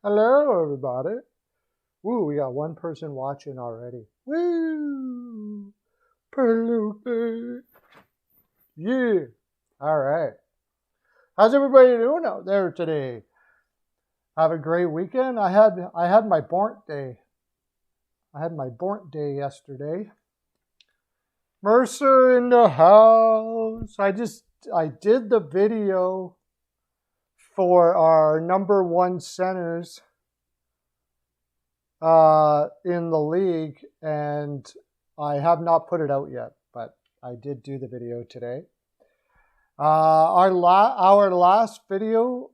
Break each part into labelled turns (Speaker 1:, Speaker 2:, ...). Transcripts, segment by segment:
Speaker 1: Hello, everybody. Woo, we got one person watching already. Woo! Pelupe. Yeah. All right. How's everybody doing out there today? Have a great weekend. I had my born day. I had my born day yesterday. Mercer in the house. I did the video for our number one centers in the league, and I have not put it out yet, but I did do the video today. Our last video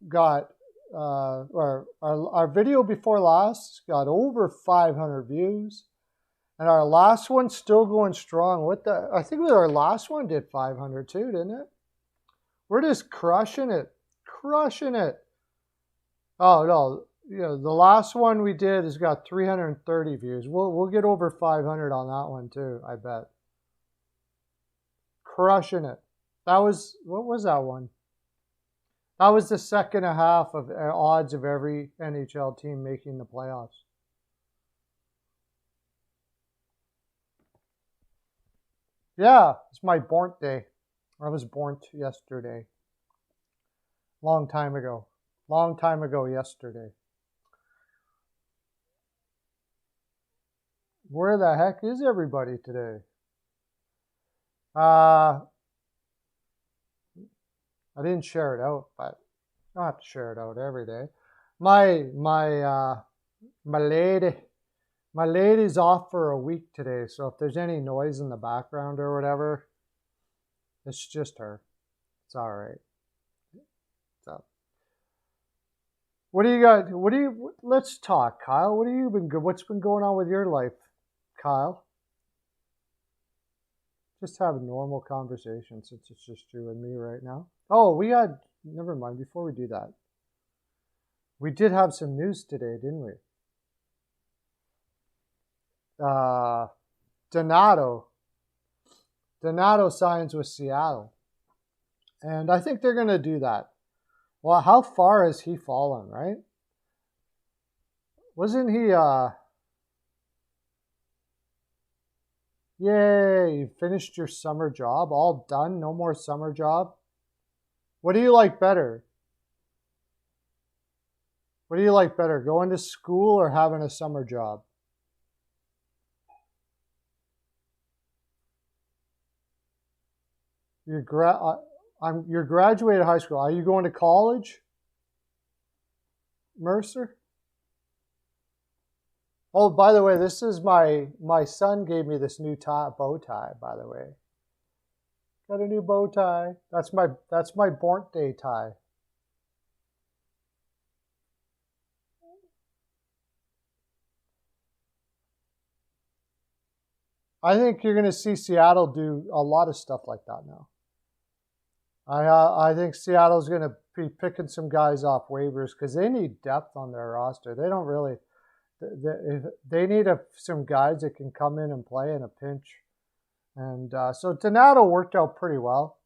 Speaker 1: got our video before last got over 500 views, and our last one's still going strong. I think our last one did 500 too, didn't it? We're just crushing it. Oh no, the last one we did has got 330 views. We'll get over 500 on that one too, I bet. Crushing it. What was that one? That was the second half of odds of every NHL team making the playoffs. Yeah, it's my born day. I was born yesterday. Long time ago yesterday. Where the heck is everybody today? I didn't share it out, but I don't have to share it out every day. My lady's off for a week today, so if there's any noise in the background or whatever, it's just her. It's all right. So, what do you got? Let's talk, Kyle. What's been going on with your life, Kyle? Just have a normal conversation since it's just you and me right now. Oh, never mind, before we do that. We did have some news today, didn't we? Donato signs with Seattle. And I think they're going to do that. Well, how far has he fallen, right? Wasn't he, yay, you finished your summer job, all done, no more summer job? What do you like better? Going to school or having a summer job? You're graduated high school. Are you going to college, Mercer? Oh, by the way, this is my son gave me this new bow tie, by the way. Got a new bow tie. That's my born day tie. I think you're going to see Seattle do a lot of stuff like that now. I think Seattle's going to be picking some guys off waivers because they need depth on their roster. They don't really. They need some guys that can come in and play in a pinch. And so Donato worked out pretty well.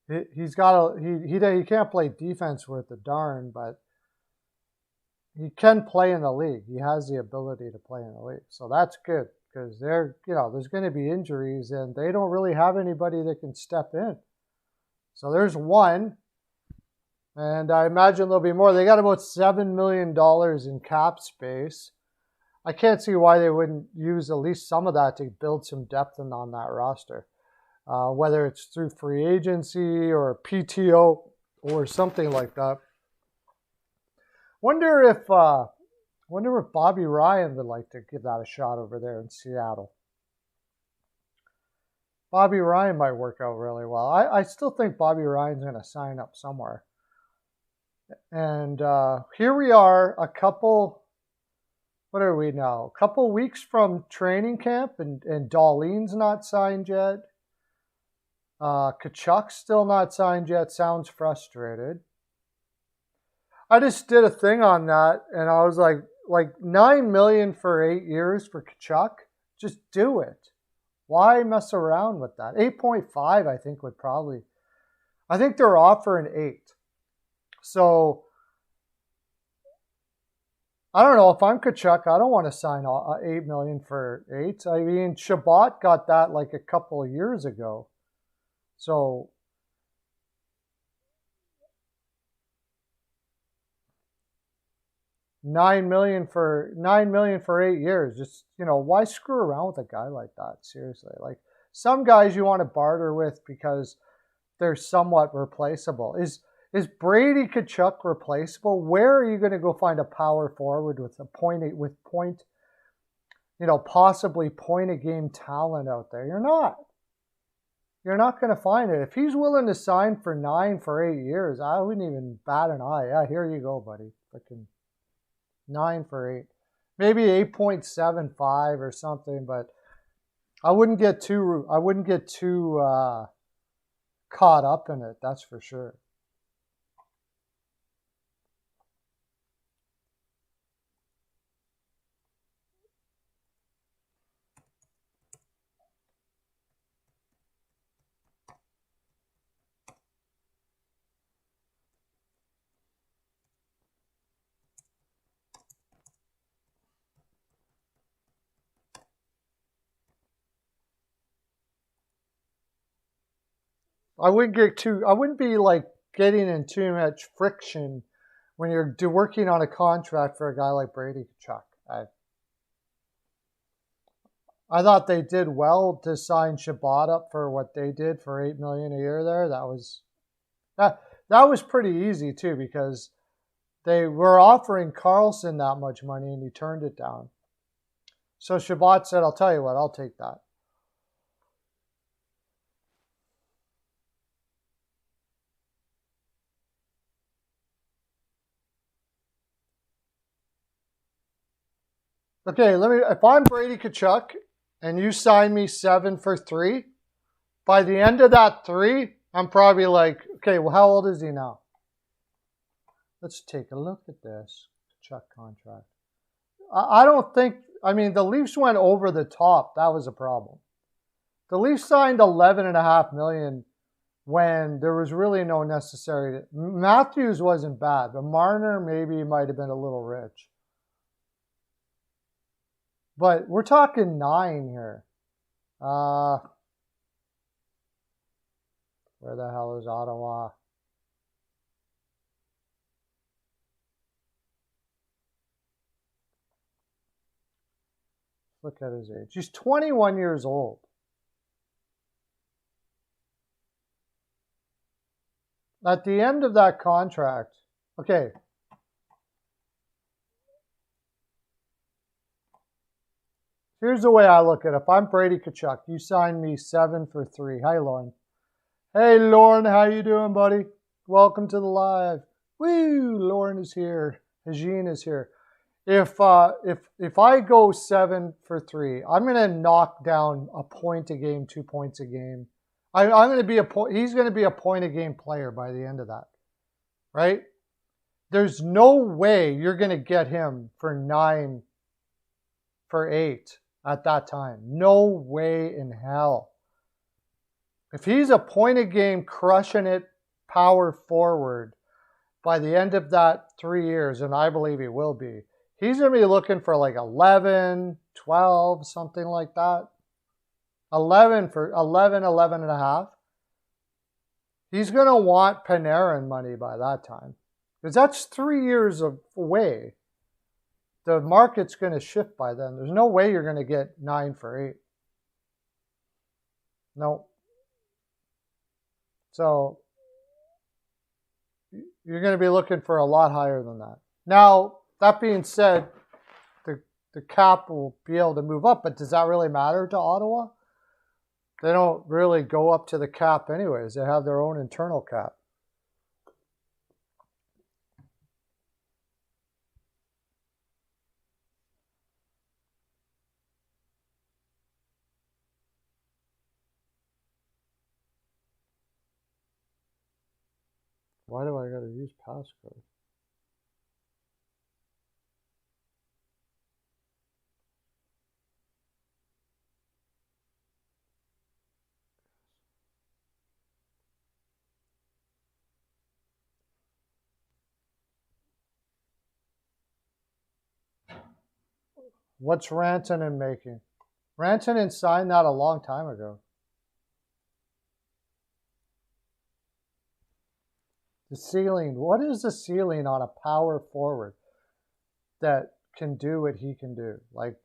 Speaker 1: He can't play defense worth a darn, but he can play in the league. He has the ability to play in the league. So that's good because there's going to be injuries and they don't really have anybody that can step in. So there's one. And I imagine there'll be more. They got about $7 million in cap space. I can't see why they wouldn't use at least some of that to build some depth on that roster, whether it's through free agency or PTO or something like that. Wonder if Bobby Ryan would like to give that a shot over there in Seattle. Bobby Ryan might work out really well. I still think Bobby Ryan's going to sign up somewhere. And here we are, what are we now? A couple weeks from training camp, and Dahlin's not signed yet. Tkachuk's still not signed yet. Sounds frustrated. I just did a thing on that, and I was like $9 million for 8 years for Tkachuk. Just do it. Why mess around with that? 8.5, I think they're offering 8. So I don't know if I'm Kachuk. I don't want to sign $8 million for 8. I mean, Shabbat got that like a couple of years ago. So $9 million for 8 years. Just, why screw around with a guy like that? Seriously, like some guys you want to barter with because they're somewhat replaceable. Is Brady Kachuk replaceable? Where are you going to go find a power forward with possibly point a game talent out there? You're not. You're not going to find it. If he's willing to sign for 9 for 8 years, I wouldn't even bat an eye. Yeah, here you go, buddy. Freaking 9 for 8. Maybe 8.75 or something, but I wouldn't get too caught up in it, that's for sure. I wouldn't be like getting in too much friction when you're working on a contract for a guy like Brady Kachuk. I thought they did well to sign Shabbat up for what they did for $8 million a year there. That was pretty easy too, because they were offering Carlson that much money and he turned it down. So Shabbat said, I'll tell you what, I'll take that. Okay, if I'm Brady Kachuk and you sign me 7 for 3, by the end of that 3, I'm probably like, okay, well, how old is he now? Let's take a look at this Kachuk contract. I don't think, the Leafs went over the top. That was a problem. The Leafs signed $11.5 million when there was really no necessary. Matthews wasn't bad, but Marner maybe might have been a little rich. But we're talking 9 here. Where the hell is Ottawa? Look at his age. He's 21 years old. At the end of that contract, okay. Here's the way I look at it. If I'm Brady Kachuk, you signed me 7 for 3. Hi, Lauren. Hey, Lauren, how you doing, buddy? Welcome to the live. Woo, Lauren is here. Hajin is here. If I go 7 for 3, I'm going to knock down a point a game, 2 points a game. I'm going to be he's going to be a point a game player by the end of that, right? There's no way you're going to get him for 9 for 8 at that time. No way in hell. If he's a point a game, crushing it, power forward by the end of that 3 years, and I believe he will be, he's going to be looking for like 11, 12, something like that. 11 and a half. He's going to want Panarin money by that time, because that's 3 years away. The market's going to shift by then. There's no way you're going to get 9 for 8. No. So you're going to be looking for a lot higher than that. Now, that being said, the cap will be able to move up, but does that really matter to Ottawa? They don't really go up to the cap anyways. They have their own internal cap. Why do I got to use passcode? What's Rantanen making? Rantanen signed that a long time ago. The ceiling. What is the ceiling on a power forward that can do what he can do? Like,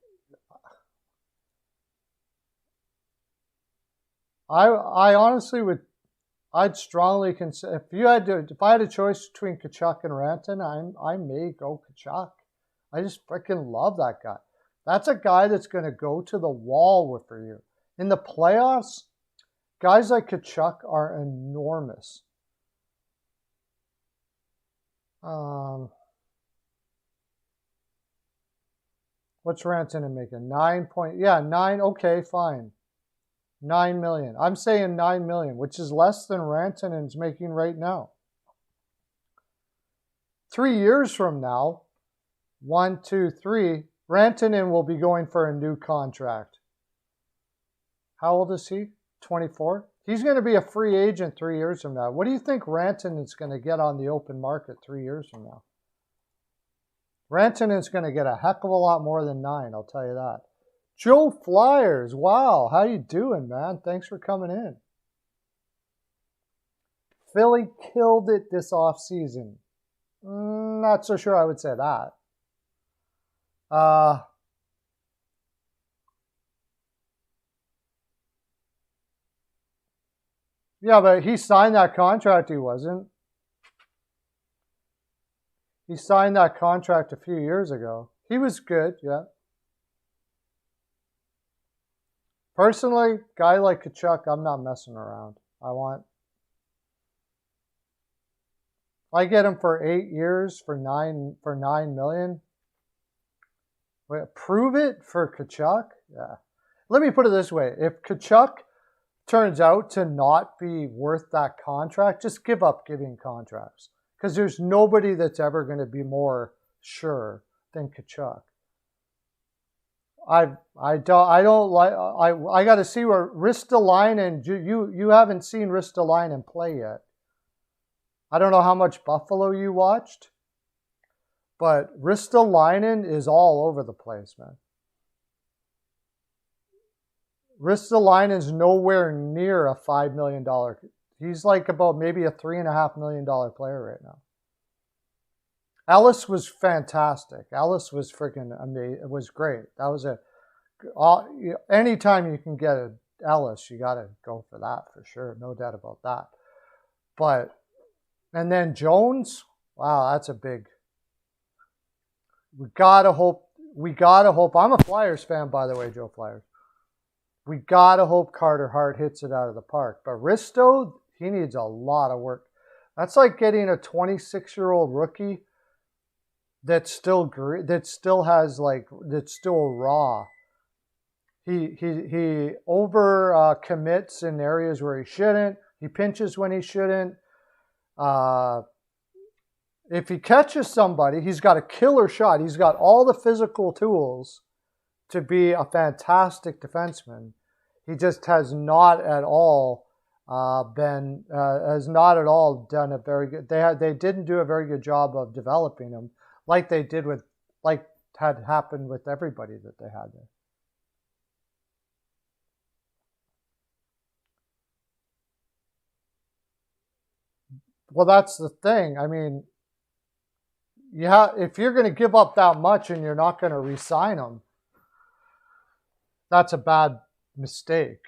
Speaker 1: I honestly would. I'd strongly consider if I had a choice between Tkachuk and Rantanen, I may go Tkachuk. I just freaking love that guy. That's a guy that's going to go to the wall for you. In the playoffs, guys like Tkachuk are enormous. What's Rantanen making? 9. Okay, fine. 9 million. I'm saying 9 million, which is less than Rantanen's making right now. 3 years from now, 1, 2, 3, Rantanen will be going for a new contract. How old is he? 24? He's going to be a free agent 3 years from now. What do you think Rantanen's going to get on the open market 3 years from now? Rantanen's going to get a heck of a lot more than 9, I'll tell you that. Joe Flyers, wow, how you doing, man? Thanks for coming in. Philly killed it this offseason. Not so sure I would say that. Yeah, but he signed that contract, he wasn't. He signed that contract a few years ago. He was good, yeah. Personally, guy like Tkachuk, I'm not messing around. I get him for 8 years for $9 million. Wait, prove it for Tkachuk? Yeah. Let me put it this way. If Tkachuk turns out to not be worth that contract, just give up giving contracts. Because there's nobody that's ever going to be more sure than Tkachuk. I got to see where Ristolainen, you haven't seen Ristolainen play yet. I don't know how much Buffalo you watched, but Ristolainen is all over the place, man. Ristolainen's nowhere near a $5 million. He's like about maybe a $3.5 million player right now. Ellis was fantastic. Ellis was freaking amazing. It was great. That was anytime you can get an Ellis, you got to go for that for sure. No doubt about that. And then Jones, wow, that's a big. We gotta hope. I'm a Flyers fan, by the way, Joe Flyers. We gotta hope Carter Hart hits it out of the park. But Risto, he needs a lot of work. That's like getting a 26-year-old rookie that's still raw. He over commits in areas where he shouldn't. He pinches when he shouldn't. If he catches somebody, he's got a killer shot. He's got all the physical tools to be a fantastic defenseman. He just has not at all done a very good. They didn't do a very good job of developing him like they did had happened with everybody that they had there. Well, that's the thing. I mean, if you're going to give up that much and you're not going to re-sign him, that's a bad mistake,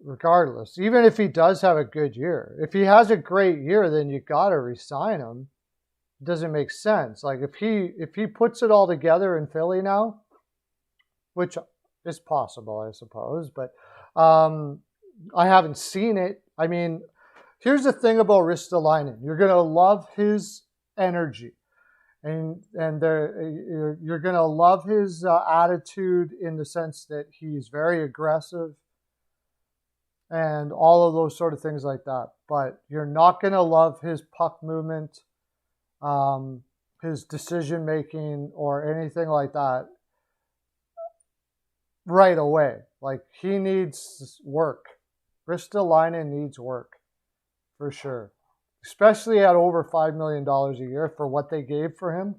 Speaker 1: regardless. Even if he does have a good year. If he has a great year, then you got to re-sign him. It doesn't make sense. Like if he puts it all together in Philly now, which is possible, I suppose, but I haven't seen it. I mean, here's the thing about Ristolainen. You're going to love his energy. And you're going to love his attitude in the sense that he's very aggressive and all of those sort of things like that. But you're not going to love his puck movement, his decision making, or anything like that right away. Like he needs work. Ristolainen needs work for sure. Especially at over $5 million a year for what they gave for him.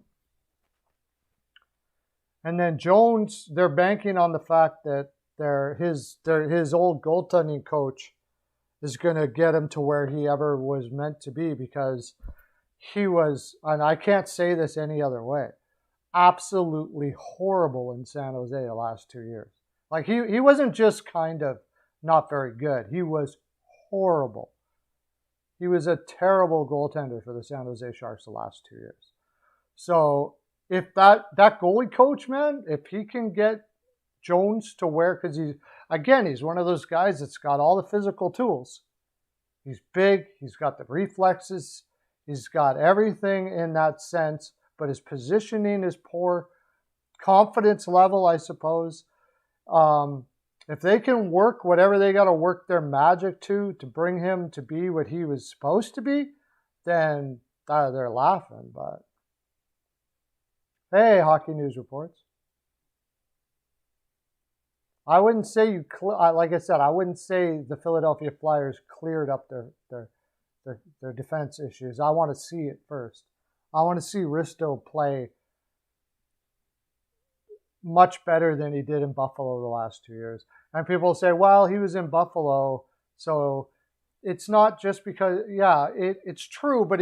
Speaker 1: And then Jones, they're banking on the fact that his old goaltending coach is going to get him to where he ever was meant to be, because he was, and I can't say this any other way, absolutely horrible in San Jose the last 2 years. Like he wasn't just kind of not very good. He was horrible. He was a terrible goaltender for the San Jose Sharks the last 2 years. So if that goalie coach, man, if he can get Jones to where, because he's one of those guys that's got all the physical tools. He's big. He's got the reflexes. He's got everything in that sense, but his positioning is poor. Confidence level, I suppose. If they can work whatever they got to work their magic to bring him to be what he was supposed to be, then they're laughing. But hey, Hockey News Reports. I wouldn't say like I said, I wouldn't say the Philadelphia Flyers cleared up their defense issues. I want to see it first. I want to see Risto play much better than he did in Buffalo the last 2 years. And people say, well, he was in Buffalo, so it's not just because, it's true, but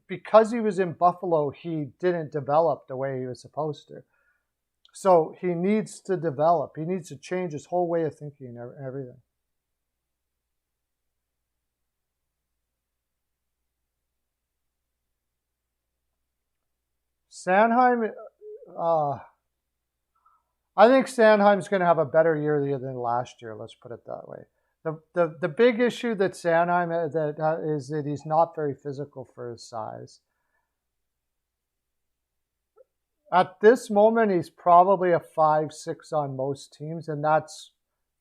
Speaker 1: because he was in Buffalo, he didn't develop the way he was supposed to. So he needs to develop. He needs to change his whole way of thinking and everything. Sanheim, I think Sanheim's going to have a better year than last year. Let's put it that way. The big issue that Sanheim is that he's not very physical for his size. At this moment, he's probably a 5-6 on most teams, and that's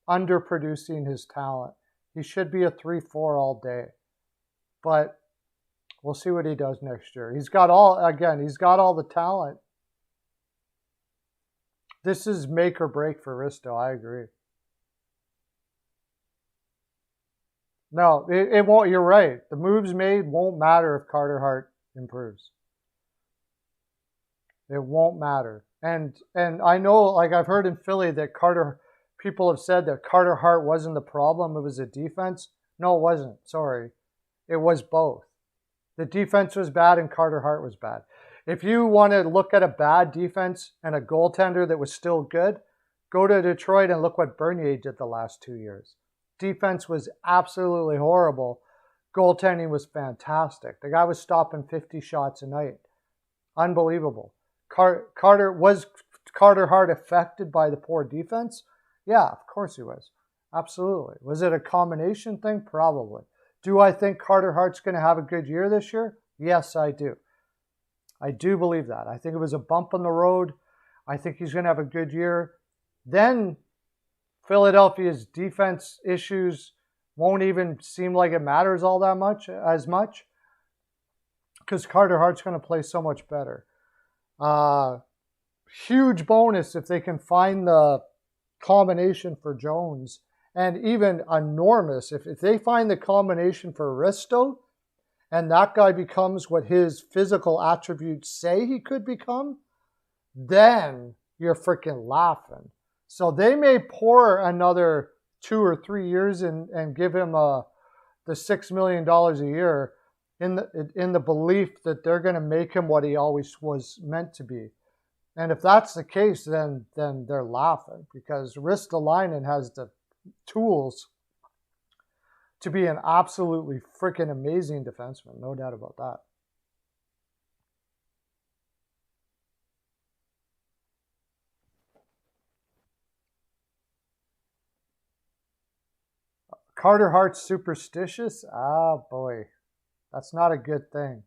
Speaker 1: underproducing his talent. He should be a 3-4 all day. But we'll see what he does next year. He's got all the talent. This is make or break for Risto. I agree. No, it won't. You're right. The moves made won't matter if Carter Hart improves. It won't matter. And I know, like I've heard in Philly that people have said that Carter Hart wasn't the problem. It was the defense. No, it wasn't. Sorry. It was both. The defense was bad and Carter Hart was bad. If you want to look at a bad defense and a goaltender that was still good, go to Detroit and look what Bernier did the last 2 years. Defense was absolutely horrible. Goaltending was fantastic. The guy was stopping 50 shots a night. Unbelievable. Was Carter Hart affected by the poor defense? Yeah, of course he was. Absolutely. Was it a combination thing? Probably. Do I think Carter Hart's going to have a good year this year? Yes, I do. I do believe that. I think it was a bump in the road. I think he's going to have a good year. Then Philadelphia's defense issues won't even seem like it matters all that much, because Carter Hart's going to play so much better. Huge bonus if they can find the combination for Jones, and even enormous if they find the combination for Risto, and that guy becomes what his physical attributes say he could become, then you're freaking laughing. So they may pour another 2 or 3 years and give him the $6 million a year in the belief that they're going to make him what he always was meant to be. And if that's the case, then they're laughing, because Ristolainen has the tools to be an absolutely freaking amazing defenseman. No doubt about that. Carter Hart's superstitious? Ah, boy. That's not a good thing.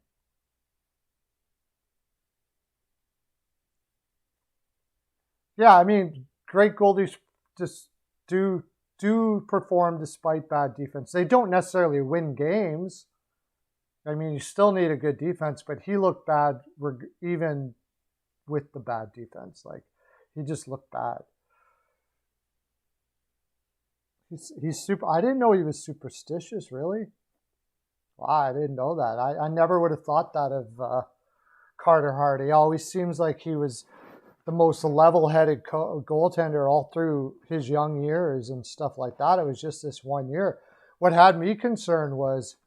Speaker 1: Yeah, I mean, great goalies just do perform despite bad defense. They don't necessarily win games. I mean, you still need a good defense, but he looked bad even with the bad defense. Like, he just looked bad. He's super. I didn't know he was superstitious, really. Wow, I didn't know that. I never would have thought that of Carter Hart. He always seems like he was the most level-headed goaltender all through his young years and stuff like that. It was just this 1 year. What had me concerned was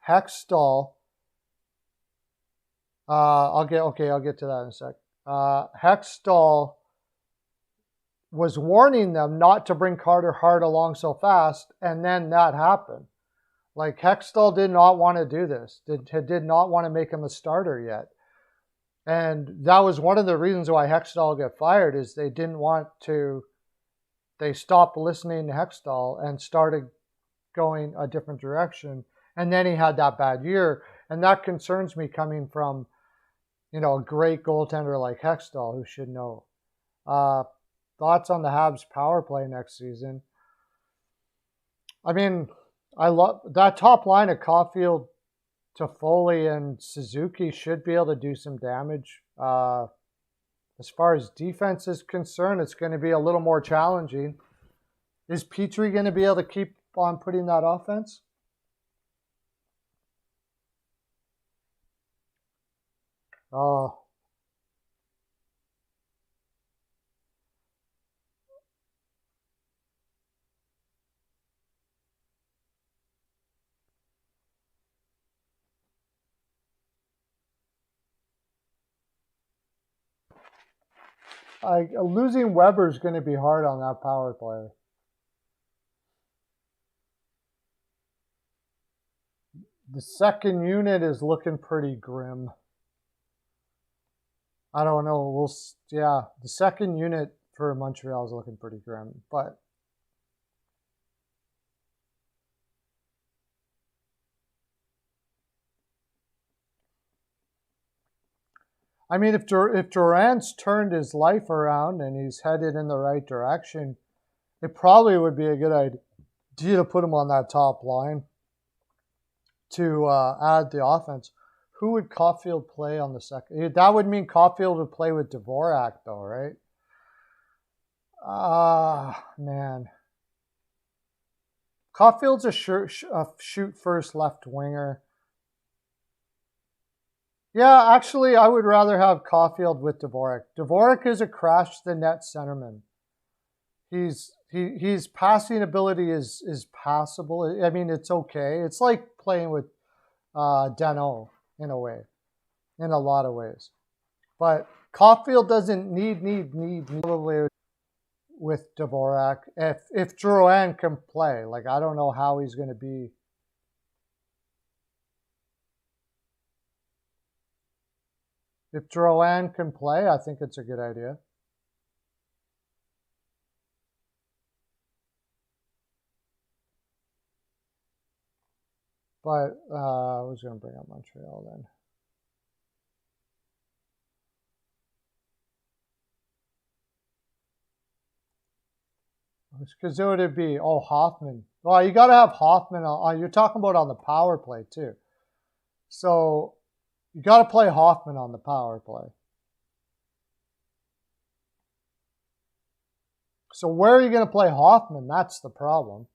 Speaker 1: Hextall. I'll get to that in a sec. Hextall was warning them not to bring Carter Hart along so fast, and then that happened. Like, Hextall did not want to do this. Did not want to make him a starter yet. And that was one of the reasons why Hextall got fired, is they didn't want to. They stopped listening to Hextall and started going a different direction. And then he had that bad year. And that concerns me, coming from, a great goaltender like Hextall, who should know. Thoughts on the Habs power play next season? I mean, I love that top line of Caulfield, Toffoli, and Suzuki should be able to do some damage. As far as defense is concerned, it's going to be a little more challenging. Is Petrie going to be able to keep on putting that offense? Oh. Losing Weber is going to be hard on that power play. The second unit is looking pretty grim. I don't know. The second unit for Montreal is looking pretty grim, but I mean, if Durant's turned his life around and he's headed in the right direction, it probably would be a good idea to put him on that top line to add the offense. Who would Caulfield play on the second? That would mean Caulfield would play with Dvorak, though, right? Man. Caulfield's a shoot first left winger. Yeah, actually, I would rather have Caulfield with Dvorak. Dvorak is a crash the net centerman. His passing ability is passable. I mean, it's okay. It's like playing with Danault in a way, in a lot of ways. But Caulfield doesn't need probably with Dvorak if Drouin can play. Like, I don't know how he's going to be. If Drouin can play, I think it's a good idea. But I was going to bring up Montreal then. Because it would be, Hoffman. Well, you got to have Hoffman on. You're talking about on the power play, too. So you got to play Hoffman on the power play. So where are you going to play Hoffman? That's the problem.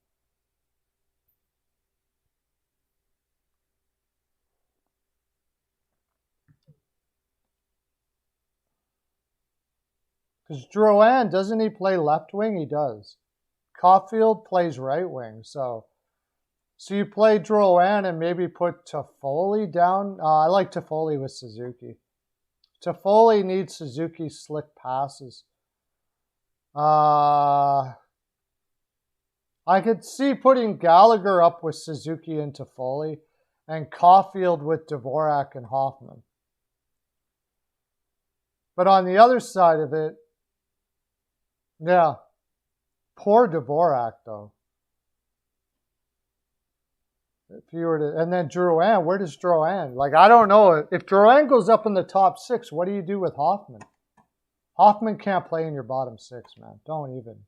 Speaker 1: Because Drouin, doesn't he play left wing? He does. Caulfield plays right wing. So you play Drouin and maybe put Toffoli down. I like Toffoli with Suzuki. Toffoli needs Suzuki's slick passes. I could see putting Gallagher up with Suzuki and Toffoli, and Caulfield with Dvorak and Hoffman. But on the other side of it, yeah, poor Dvorak though. If you were to, and then Drouin, where does Drouin? Like, I don't know. If Drouin goes up in the top six, what do you do with Hoffman? Hoffman can't play in your bottom six, man. Don't even.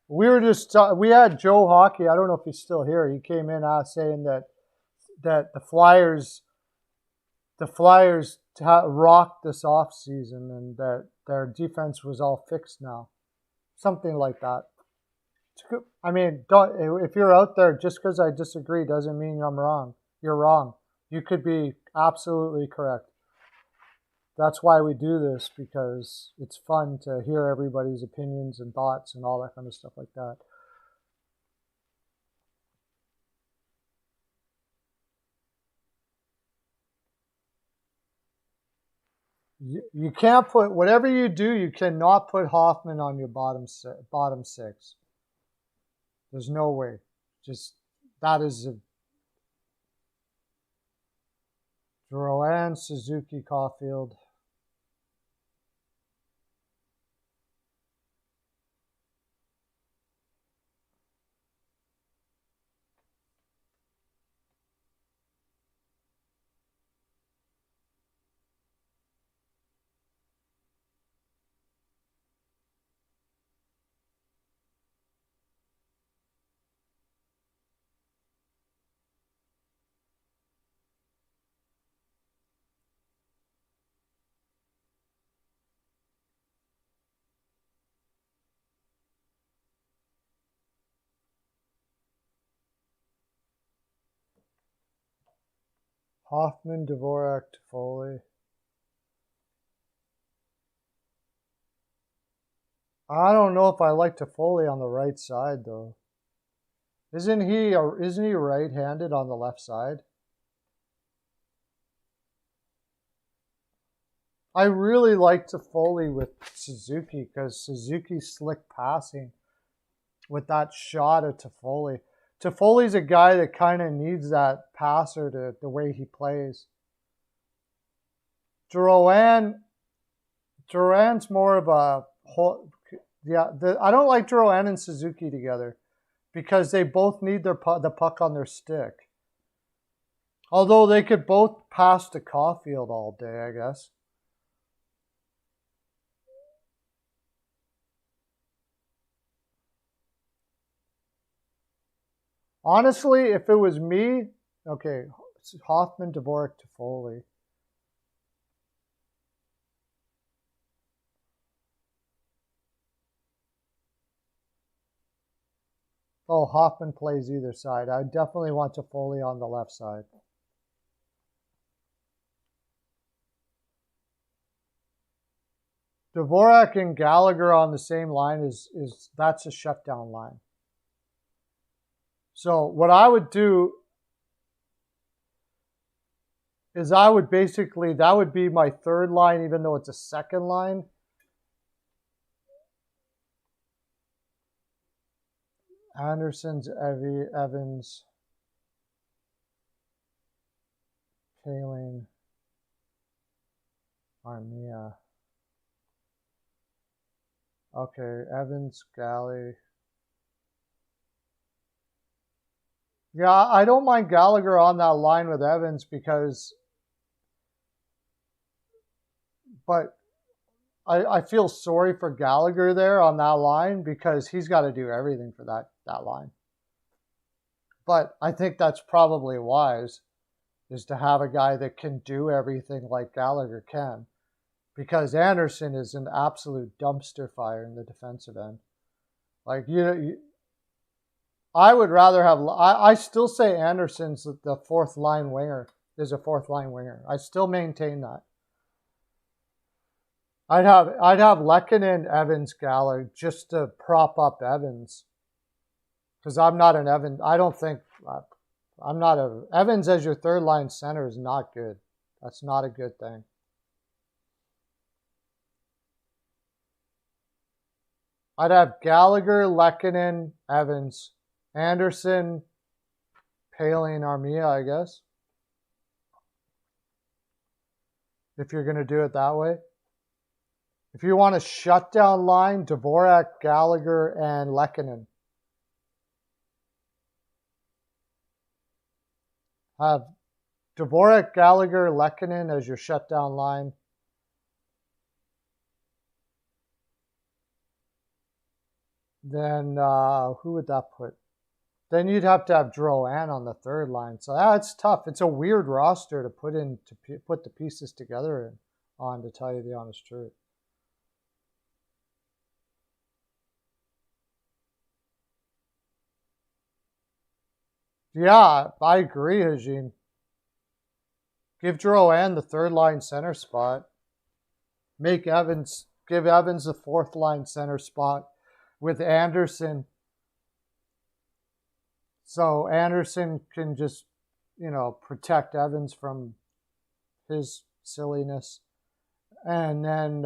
Speaker 1: We had Joe Hockey. I don't know if he's still here. He came in saying that the Flyers rocked this off season and that their defense was all fixed now. Something like that. I mean, if you're out there, just because I disagree doesn't mean I'm wrong. You're wrong. You could be absolutely correct. That's why we do this, because it's fun to hear everybody's opinions and thoughts and all that kind of stuff like that. You can't put, whatever you do, you cannot put Hoffman on your bottom six. There's no way. Just, that is a Drouin, Suzuki, Caulfield. Hoffman, Dvorak, Toffoli. I don't know if I like Toffoli on the right side though. Isn't he right-handed on the left side? I really like Toffoli with Suzuki because Suzuki's slick passing with that shot of Toffoli. Toffoli's a guy that kind of needs that passer to the way he plays. Drouin's more of a whole. Yeah, I don't like Drouin and Suzuki together because they both need the puck on their stick. Although they could both pass to Caulfield all day, I guess. Honestly, if it was me, okay, Hoffman, Dvorak, Toffoli. Oh, Hoffman plays either side. I definitely want Toffoli on the left side. Dvorak and Gallagher on the same line is that's a shutdown line. So what I would do is I would basically, that would be my third line, even though it's a second line. Anderson's, Evans, Kaling, Armia. Okay, Evans, Galley. Yeah, I don't mind Gallagher on that line with Evans because, but I feel sorry for Gallagher there on that line because he's got to do everything for that line. But I think that's probably wise, is to have a guy that can do everything like Gallagher can, because Anderson is an absolute dumpster fire in the defensive end. Like I would rather have. I still say Anderson's the fourth line winger. Is a fourth line winger. I still maintain that. I'd have Lehkonen, Evans, Gallagher just to prop up Evans, because I'm not an Evans. I don't think I'm not a Evans as your third line center is not good. That's not a good thing. I'd have Gallagher, Lehkonen, Evans, Anderson, Paley, and Armia, I guess. If you're going to do it that way. If you want a shutdown line, Dvorak, Gallagher, and Lehkonen. Have Dvorak, Gallagher, Lehkonen as your shutdown line. Then who would that put? Then you'd have to have Drouin on the third line. So that's tough. It's a weird roster to put in, to put the pieces together on, to tell you the honest truth. Yeah, I agree, Eugene. Give Drouin the third line center spot. Give Evans the fourth line center spot with Anderson. So Anderson can just, protect Evans from his silliness. And then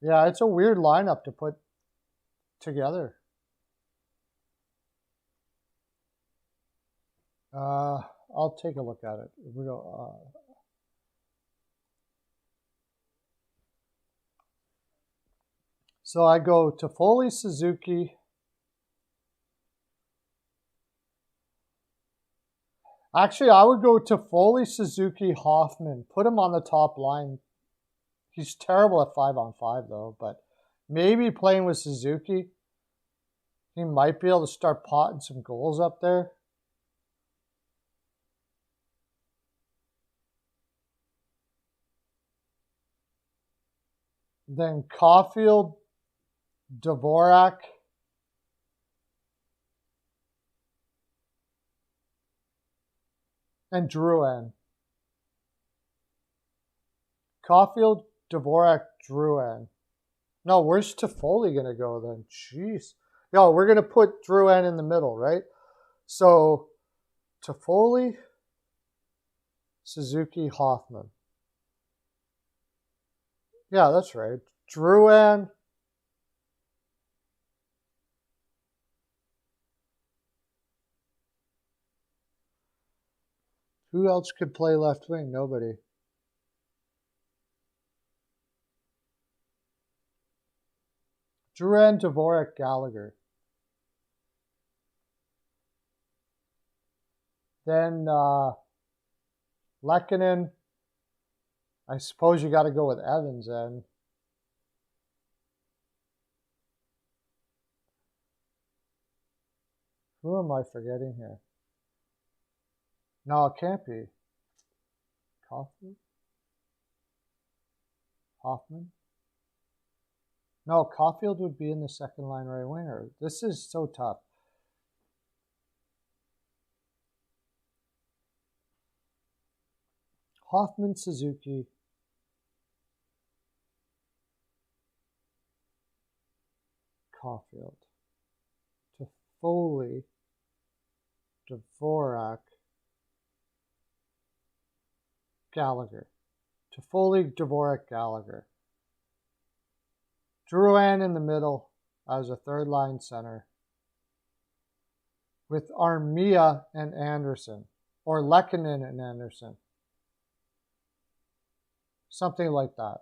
Speaker 1: yeah, it's a weird lineup to put together. I'll take a look at it. So I go Toffoli, Suzuki. Actually, I would go Toffoli, Suzuki, Hoffman. Put him on the top line. He's terrible at 5-on-5 though, but maybe playing with Suzuki, he might be able to start potting some goals up there. Then Caulfield, Dvorak, and Drouin. Caulfield, Dvorak, Drouin. No, where's Toffoli going to go then? Jeez. No, we're going to put Drouin in the middle, right? So, Toffoli, Suzuki, Hoffman. Yeah, that's right. Drouin. Who else could play left wing? Nobody. Drouin, Dvorak, Gallagher. Then Lehkonen. I suppose you got to go with Evans then. Who am I forgetting here? No, it can't be. Caulfield? Hoffman? No, Caulfield would be in the second line right winger. This is so tough. Hoffman, Suzuki. Caulfield. Toffoli. Dvorak. Gallagher. Toffoli, Dvorak, Gallagher. Drouin in the middle as a third line center with Armia and Anderson, or Lehkonen and Anderson. Something like that.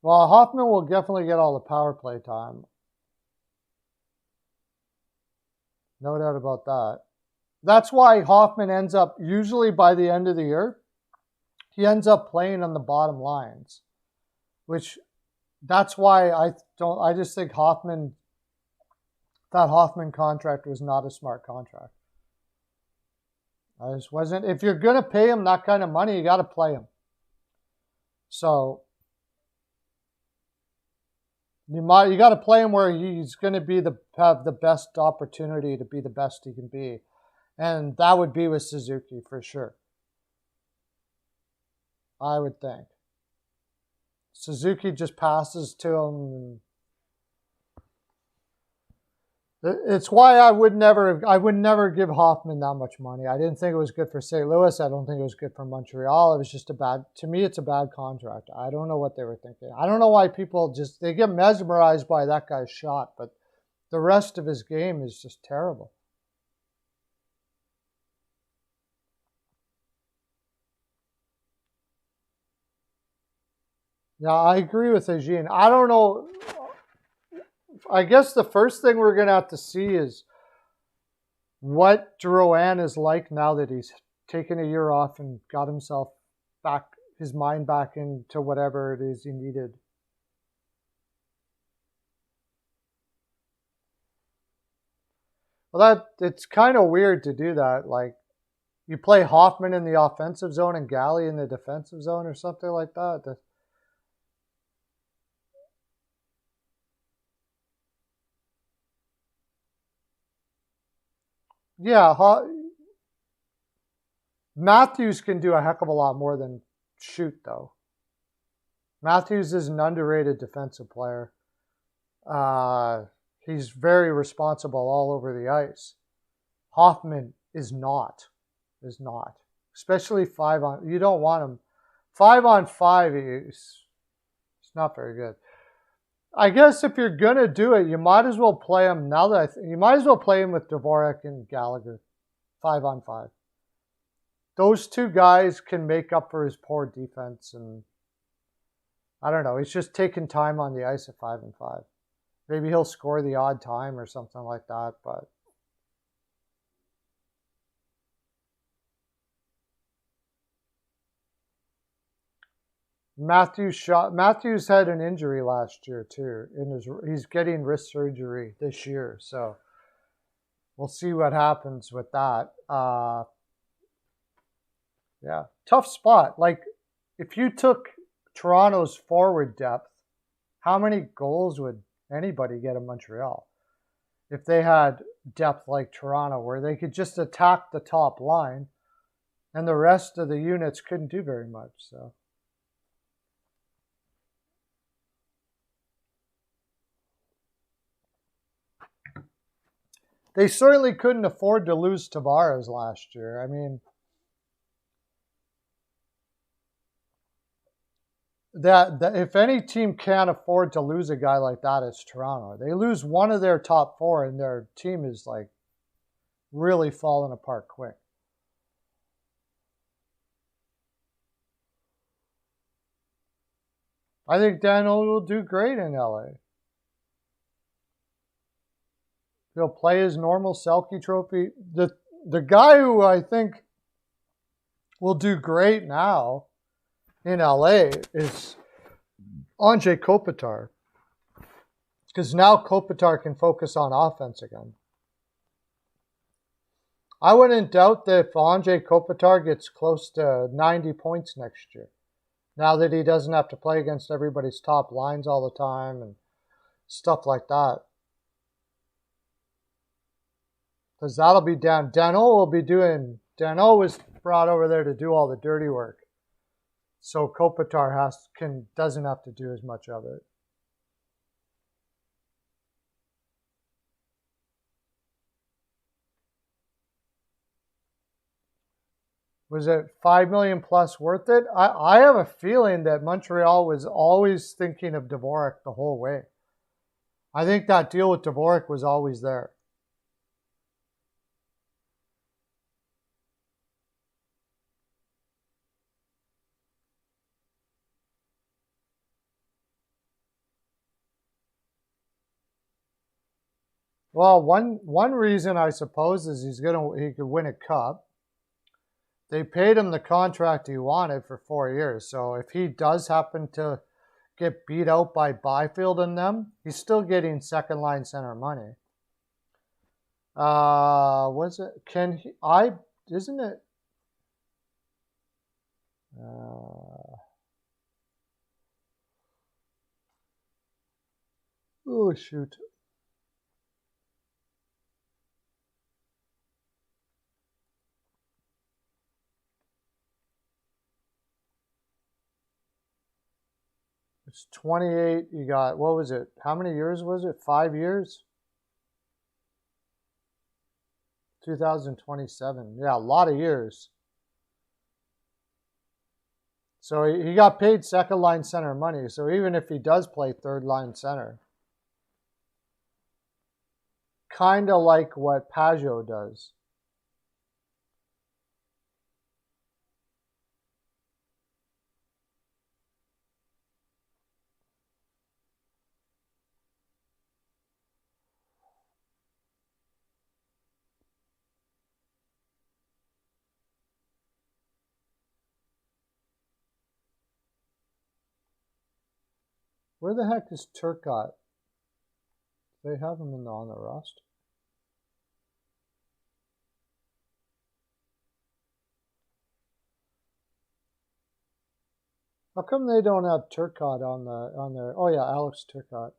Speaker 1: Well, Hoffman will definitely get all the power play time. No doubt about that. That's why Hoffman ends up, usually by the end of the year, he ends up playing on the bottom lines. Which, that's why I just think that Hoffman contract was not a smart contract. I just wasn't, if you're going to pay him that kind of money, you got to play him. So, you got to play him where he's going to have the best opportunity to be the best he can be. And that would be with Suzuki for sure. I would think. Suzuki just passes to him. It's why I would never give Hoffman that much money. I didn't think it was good for St. Louis. I don't think it was good for Montreal. It was just to me, it's a bad contract. I don't know what they were thinking. I don't know why people they get mesmerized by that guy's shot, but the rest of his game is just terrible. Yeah, I agree with Eugene. I don't know. I guess the first thing we're going to have to see is what Drouin is like now that he's taken a year off and got himself back, his mind back into whatever it is he needed. Well, it's kind of weird to do that. Like, you play Hoffman in the offensive zone and Galley in the defensive zone or something like that. Yeah, Matthews can do a heck of a lot more than shoot, though. Matthews is an underrated defensive player. He's very responsible all over the ice. Hoffman is not. Especially 5-on. You don't want him. 5-on-5 is not very good. I guess if you're gonna do it, you might as well play him now that you might as well play him with Dvorak and Gallagher, 5-on-5. Those two guys can make up for his poor defense, and I don't know. He's just taking time on the ice at 5-on-5. Maybe he'll score the odd time or something like that, but Matthews had an injury last year too. He's getting wrist surgery this year, so we'll see what happens with that. Yeah, tough spot. Like, if you took Toronto's forward depth, how many goals would anybody get in Montreal if they had depth like Toronto, where they could just attack the top line and the rest of the units couldn't do very much? So they certainly couldn't afford to lose Tavares last year. I mean, that if any team can't afford to lose a guy like that, it's Toronto. They lose one of their top four, and their team is like really falling apart quick. I think Danault will do great in LA. He'll play his normal Selke Trophy. The guy who I think will do great now in LA is Anze Kopitar, because now Kopitar can focus on offense again. I wouldn't doubt that if Anze Kopitar gets close to 90 points next year, now that he doesn't have to play against everybody's top lines all the time and stuff like that. Because that'll be down. Danault was brought over there to do all the dirty work. So Kopitar doesn't have to do as much of it. Was it $5 million plus worth it? I have a feeling that Montreal was always thinking of Dvorak the whole way. I think that deal with Dvorak was always there. Well, one reason I suppose is he could win a cup. They paid him the contract he wanted for 4 years. So if he does happen to get beat out by Byfield and them, he's still getting second line center money. Was it? Isn't it? Oh, shoot. It's 28. You got, what was it? How many years was it? 5 years? 2027. Yeah, a lot of years. So he got paid second line center money. So even if he does play third line center, kind of like what Pajot does. Where the heck is Turcotte? They have him on the roster. How come they don't have Turcotte on their? Oh yeah, Alex Turcotte.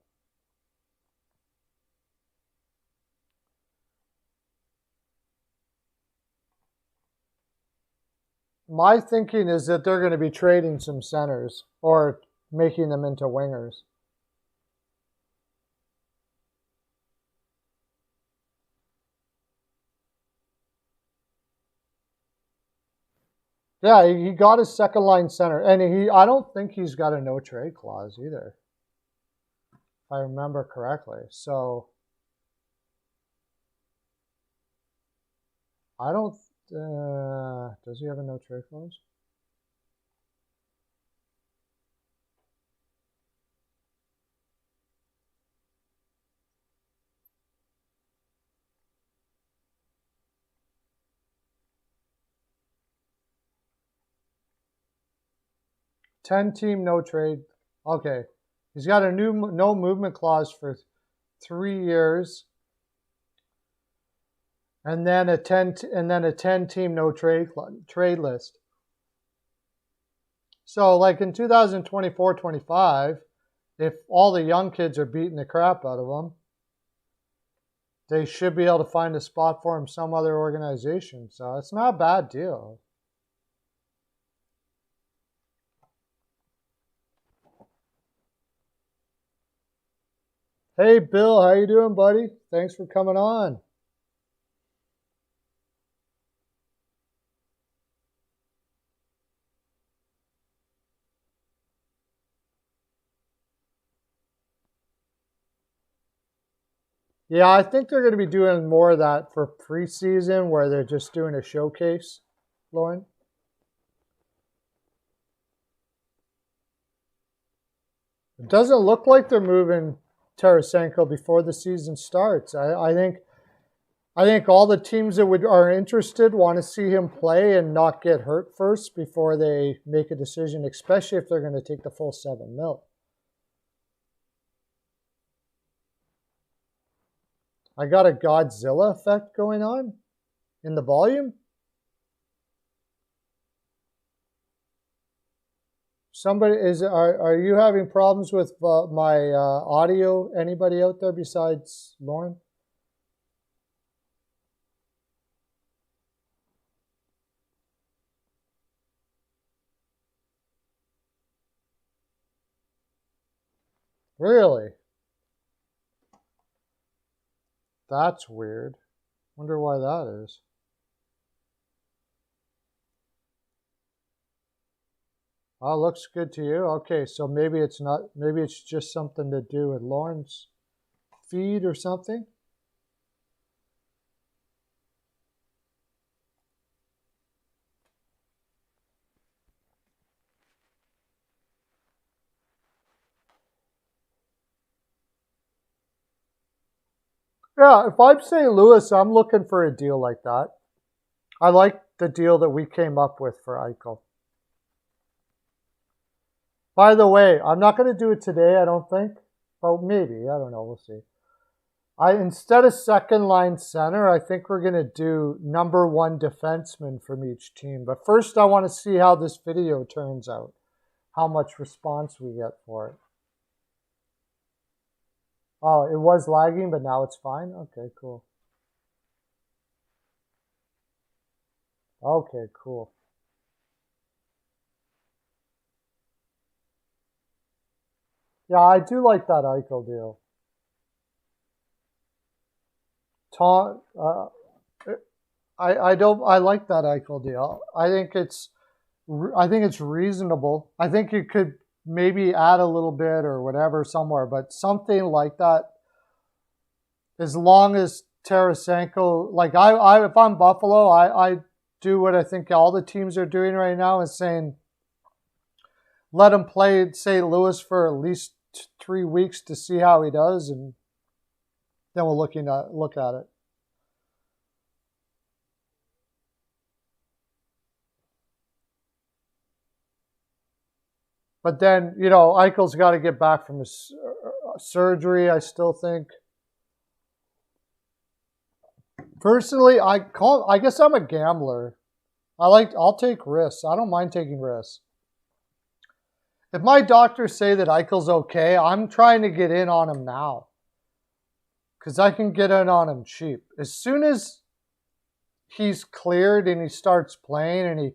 Speaker 1: My thinking is that they're going to be trading some centers or making them into wingers. Yeah, he got his second line center, and I don't think he's got a no trade clause either, if I remember correctly. So I don't. Does he have a no trade clause? Ten-team no trade. Okay, he's got a new no movement clause for 3 years, and then a 10-team no trade list. So like in 2024-25, if all the young kids are beating the crap out of him, they should be able to find a spot for him some other organization. So it's not a bad deal. Hey, Bill, how you doing, buddy? Thanks for coming on. Yeah, I think they're going to be doing more of that for preseason where they're just doing a showcase, Lauren. It doesn't look like they're moving Tarasenko before the season starts. I think all the teams that are interested want to see him play and not get hurt first before they make a decision, especially if they're going to take the full $7 million. I got a Godzilla effect going on in the volume. Somebody are you having problems with my audio? Anybody out there besides Lauren? Really? That's weird. Wonder why that is. Oh, looks good to you. Okay, so maybe it's not. Maybe it's just something to do with Lauren's feed or something. Yeah, if I'm St. Louis, I'm looking for a deal like that. I like the deal that we came up with for Eichel. By the way, I'm not going to do it today, I don't think. But maybe. I don't know. We'll see. Instead of second line center, I think we're going to do number one defenseman from each team. But first, I want to see how this video turns out, how much response we get for it. Oh, it was lagging, but now it's fine? Okay, cool. Okay, cool. Yeah, I do like that Eichel deal. Tom, I like that Eichel deal. I think it's reasonable. I think you could maybe add a little bit or whatever somewhere, but something like that. As long as Tarasenko, like if I'm Buffalo, I do what I think all the teams are doing right now is saying, let him play St. Louis for at least 3 weeks to see how he does, and then we'll look at it. But then, Eichel's got to get back from his surgery, I still think. Personally, I guess I'm a gambler. I'll take risks. I don't mind taking risks. If my doctors say that Eichel's okay, I'm trying to get in on him now. Because I can get in on him cheap. As soon as he's cleared and he starts playing and he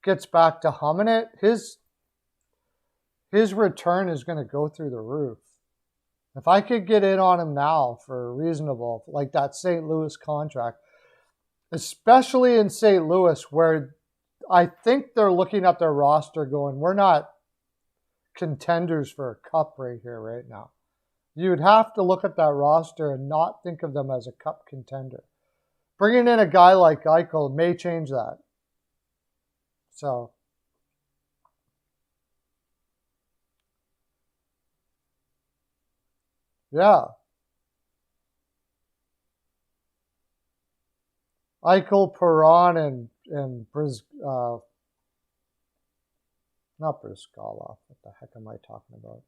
Speaker 1: gets back to humming it, his return is going to go through the roof. If I could get in on him now for reasonable, like that St. Louis contract, especially in St. Louis where I think they're looking at their roster going, we're not contenders for a cup right here, right now. You'd have to look at that roster and not think of them as a cup contender. Bringing in a guy like Eichel may change that. So, yeah. Eichel, Perron, and not Brizgalov. What the heck am I talking about?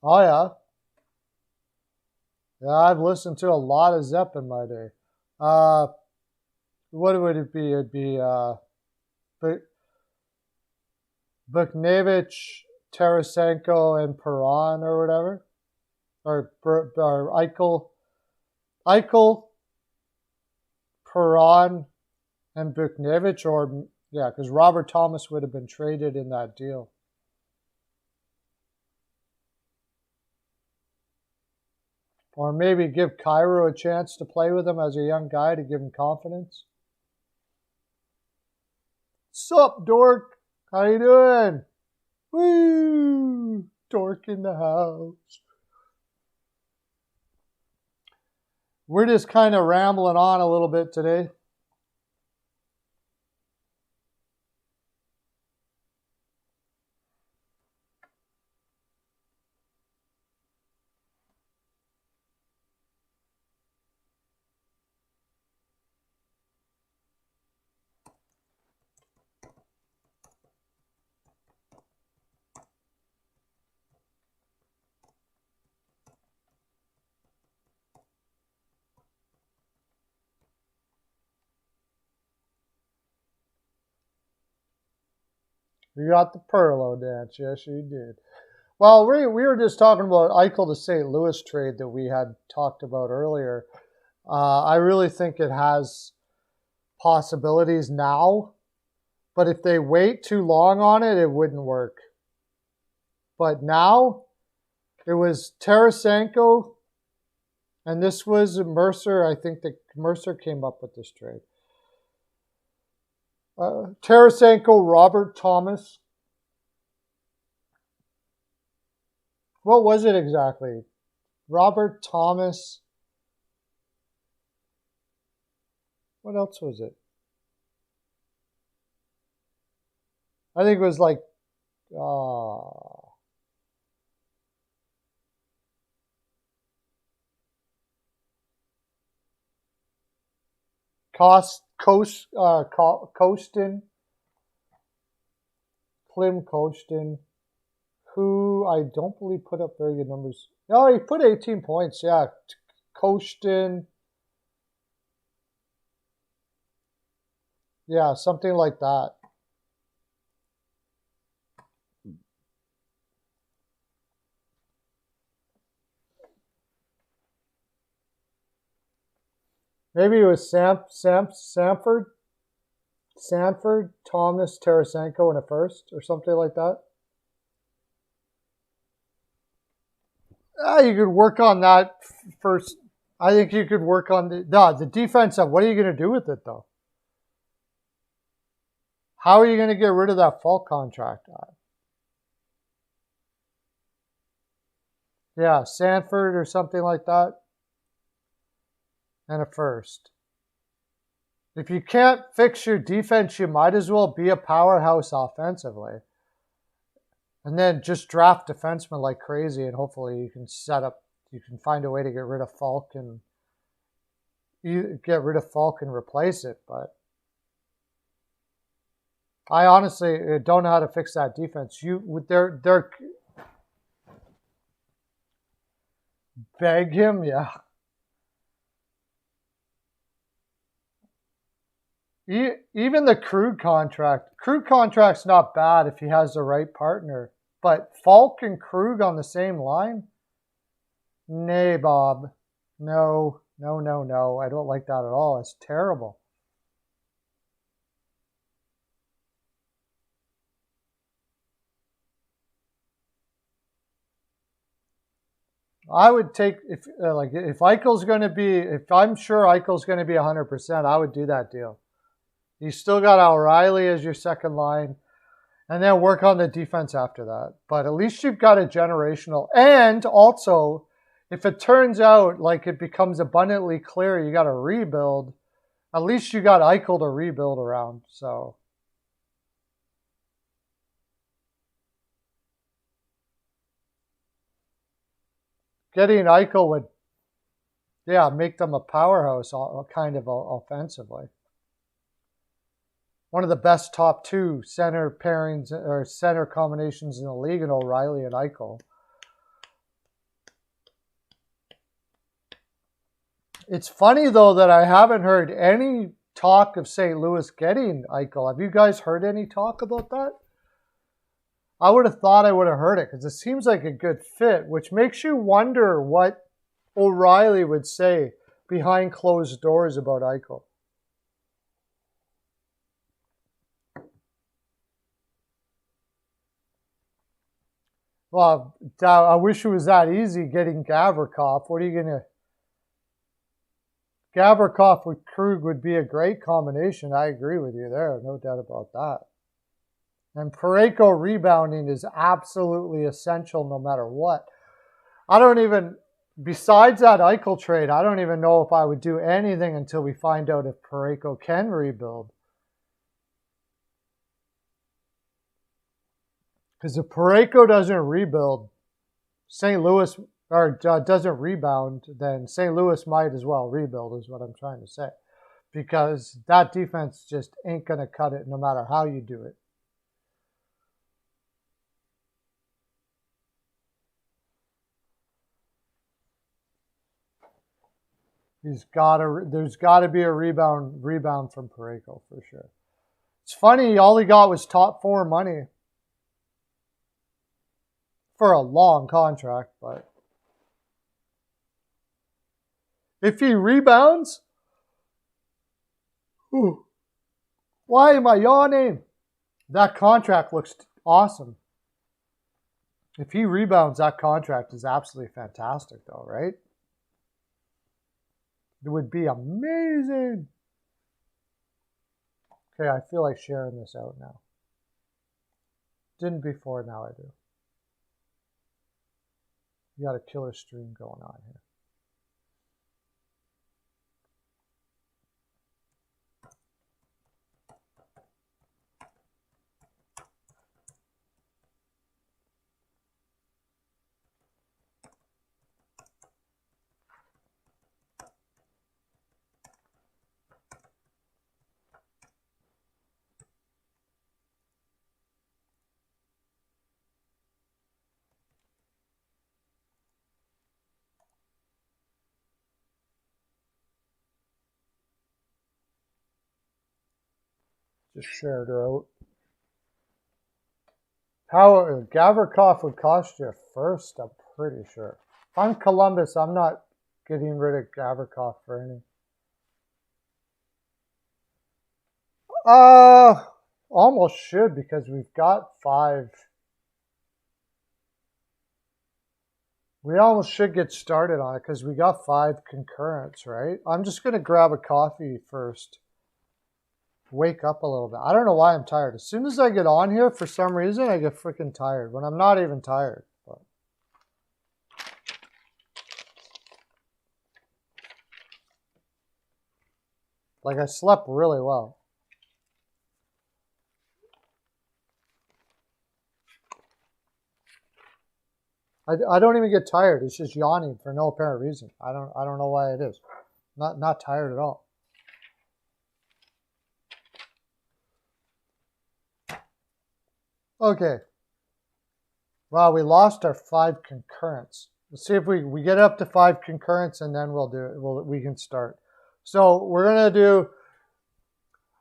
Speaker 1: Oh, yeah. Yeah, I've listened to a lot of Zepp in my day. What would it be? It'd be Buchnevich, Tarasenko, and Perron or whatever. Or Eichel, Perron, and Buchnevich. Or, yeah, because Robert Thomas would have been traded in that deal. Or maybe give Cairo a chance to play with him as a young guy to give him confidence. Sup, Dork? How you doing? Woo! Dork in the house. We're just kind of rambling on a little bit today. You got the Perlo dance. Yes, you did. Well, we were just talking about Eichel to St. Louis trade that we had talked about earlier. I really think it has possibilities now, but if they wait too long on it, it wouldn't work. But now, it was Tarasenko, and this was Mercer. I think that Mercer came up with this trade. Tarasenko, Robert Thomas. What was it exactly? Robert Thomas. What else was it? I think it was like Kostin, Klim Kostin, who I don't believe put up very good numbers. No, he put 18 points, yeah. Kostin. Yeah, something like that. Maybe it was Sanford, Thomas, Tarasenko in a first or something like that. You could work on that first. I think you could work on the defensive. What are you going to do with it, though? How are you going to get rid of that Falk contract? Yeah, Sanford or something like that. And a first. If you can't fix your defense, you might as well be a powerhouse offensively. And then just draft defensemen like crazy, and hopefully you can find a way to get rid of Falk and replace it. But I honestly don't know how to fix that defense. They're beg him, yeah. Even the Krug contract's not bad if he has the right partner. But Falk and Krug on the same line? Nay, Bob. No. I don't like that at all. It's terrible. I would take if Eichel's going to be, if I'm sure Eichel's going to be 100%, I would do that deal. You still got O'Reilly as your second line, and then work on the defense after that. But at least you've got a generational. And also, if it turns out like it becomes abundantly clear you got to rebuild, at least you got Eichel to rebuild around. So. Getting Eichel would, make them a powerhouse kind of offensively. One of the best top two center pairings or center combinations in the league in O'Reilly and Eichel. It's funny, though, that I haven't heard any talk of St. Louis getting Eichel. Have you guys heard any talk about that? I would have thought I would have heard it because it seems like a good fit, which makes you wonder what O'Reilly would say behind closed doors about Eichel. Well, I wish it was that easy getting Gavrikov. What are you going to... Gavrikov with Krug would be a great combination. I agree with you there. No doubt about that. And Parayko rebounding is absolutely essential no matter what. Besides that Eichel trade, I don't even know if I would do anything until we find out if Parayko can rebuild. Because if Parayko doesn't rebuild, doesn't rebound, then St. Louis might as well rebuild, is what I'm trying to say. Because that defense just ain't going to cut it no matter how you do it. There's got to be a rebound from Parayko for sure. It's funny, all he got was top four money for a long contract, but if he rebounds, why am I yawning? That contract looks awesome. If he rebounds, that contract is absolutely fantastic, though, right? It would be amazing. Okay, I feel like sharing this out now. Didn't before, now I do. You got a killer stream going on here. Just shared her out. How Gavrikov would cost you first, I'm pretty sure. If I'm Columbus, I'm not getting rid of Gavrikov for any. Almost should, because we've got 5. We almost should get started on it because we got 5 concurrents, right? I'm just going to grab a coffee first. Wake up a little bit. I don't know why I'm tired. As soon as I get on here, for some reason, I get freaking tired when I'm not even tired. But. Like I slept really well. I don't even get tired. It's just yawning for no apparent reason. I don't know why it is. Not tired at all. Okay. Wow, we lost our 5 concurrents. Let's see if we get up to 5 concurrents and then we'll do it. We can start. So we're gonna do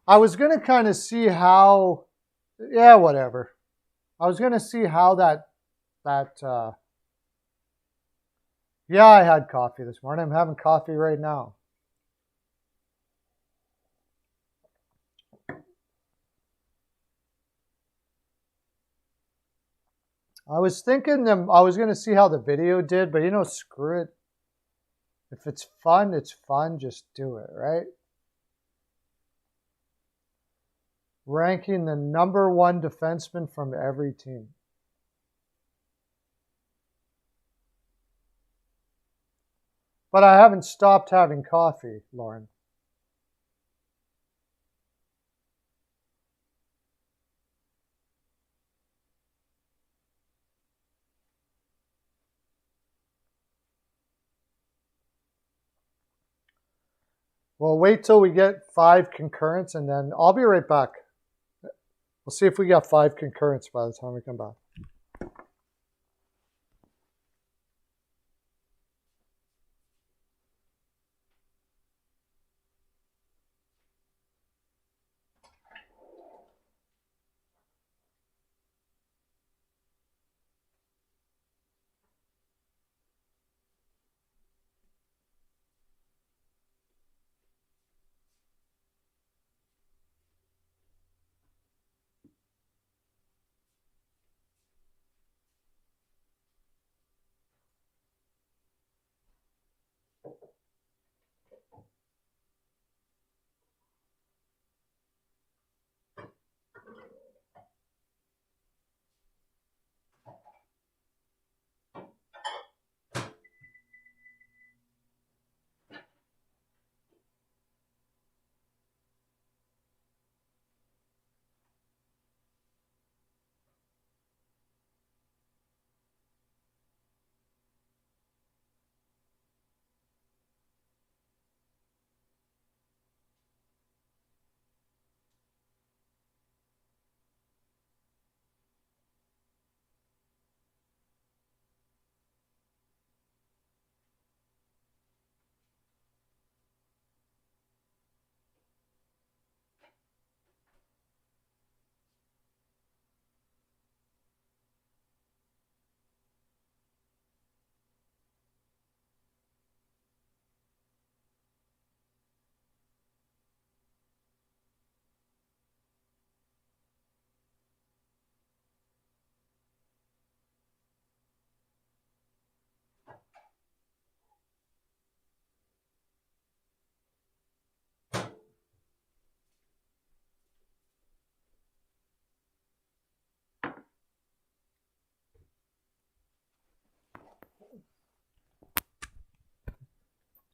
Speaker 1: I was going to kind of see how, yeah, whatever. I was going to see how yeah, I had coffee this morning. I'm having coffee right now. I was thinking I was going to see how the video did, but screw it. If it's fun, it's fun. Just do it, right? Ranking the #1 defenseman from every team. But I haven't stopped having coffee, Lauren. Well, wait till we get 5 concurrents, and then I'll be right back. We'll see if we got 5 concurrents by the time we come back.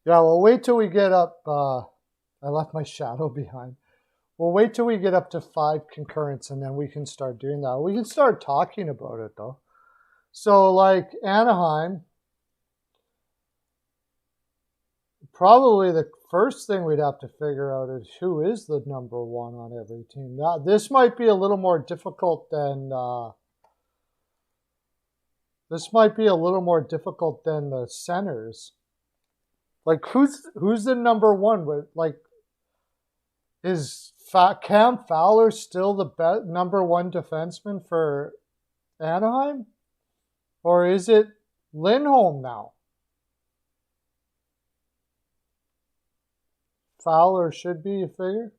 Speaker 1: Yeah, we'll wait till we get up. I left my shadow behind. We'll wait till we get up to 5 concurrents, and then we can start doing that. We can start talking about it, though. So, like Anaheim, probably the first thing we'd have to figure out is who is the #1 on every team. Now, this might be a little more difficult than the centers. Like, who's the #1? Like, is Cam Fowler still the #1 defenseman for Anaheim? Or is it Lindholm now? Fowler should be, you figure?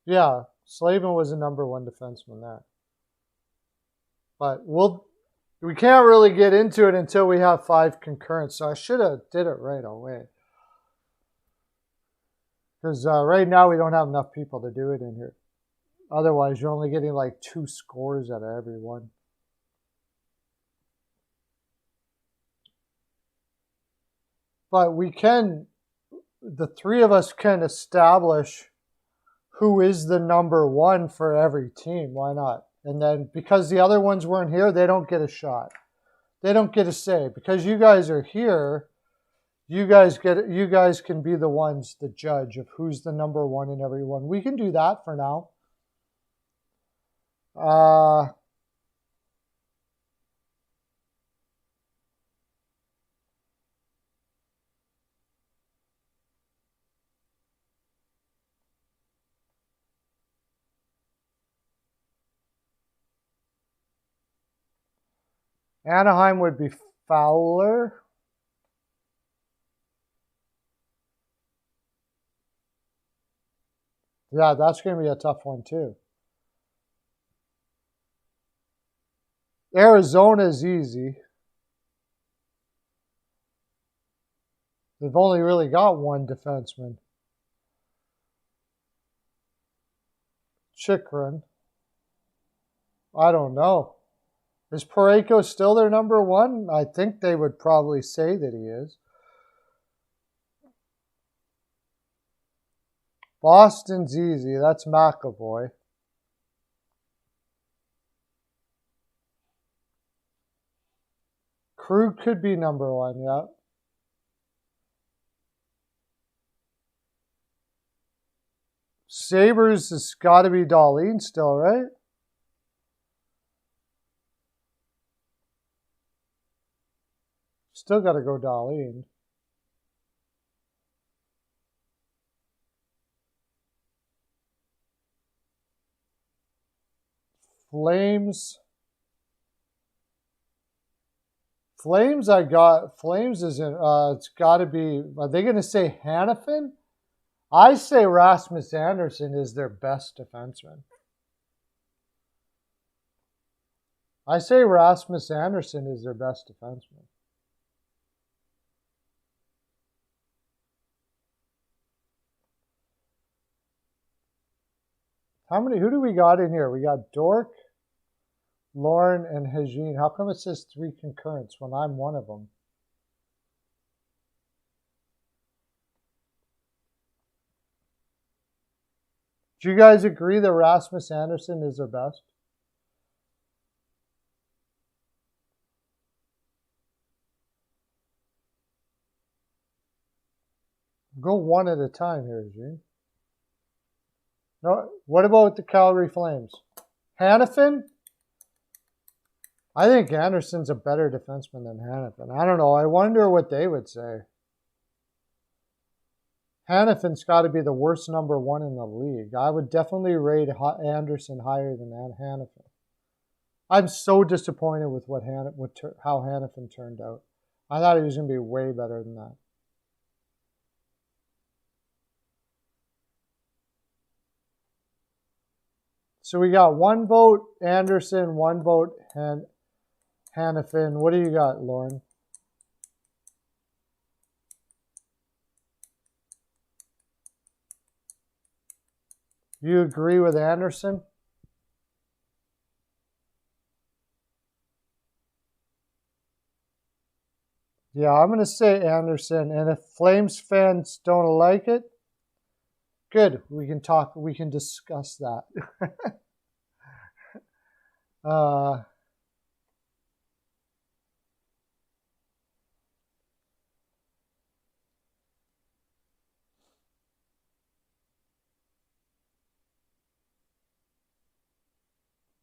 Speaker 1: Yeah, Slavin was a #1 defenseman there. But we can't really get into it until we have 5 concurrents. So I should have did it right away. Because right now we don't have enough people to do it in here. Otherwise, you're only getting like 2 scores out of every one. But the 3 of us can establish who is the #1 for every team. Why not? And then because the other ones weren't here, they don't get a shot. They don't get a say. Because you guys are here, you guys can be the ones, the judge of who's the #1 in every one. We can do that for now. Anaheim would be Fowler. Yeah, that's going to be a tough one too. Arizona's easy. They've only really got one defenseman. Chikrin. I don't know. Is Parayko still their number one? I think they would probably say that he is. Boston's easy. That's McAvoy. Krug could be number one, yeah. Sabres has got to be Dahlin still, right? Still got to go Dahlin. Flames. Flames isn't, it's got to be, are they going to say Hannafin? I say Rasmus Andersson is their best defenseman. I say Rasmus Andersson is their best defenseman. Who do we got in here? We got Dork, Lauren, and Hajin. How come it says 3 concurrents when I'm one of them? Do you guys agree that Rasmus Andersson is their best? Go one at a time here, Hajin. No, what about the Calgary Flames? Hannafin? I think Anderson's a better defenseman than Hannafin. I don't know. I wonder what they would say. Hannafin's got to be the worst number one in the league. I would definitely rate Anderson higher than Hannafin. I'm so disappointed with how Hannafin turned out. I thought he was going to be way better than that. So we got 1 vote Anderson, 1 vote Hannafin. What do you got, Lauren? You agree with Anderson? Yeah, I'm going to say Anderson. And if Flames fans don't like it, good. We can talk. We can discuss that.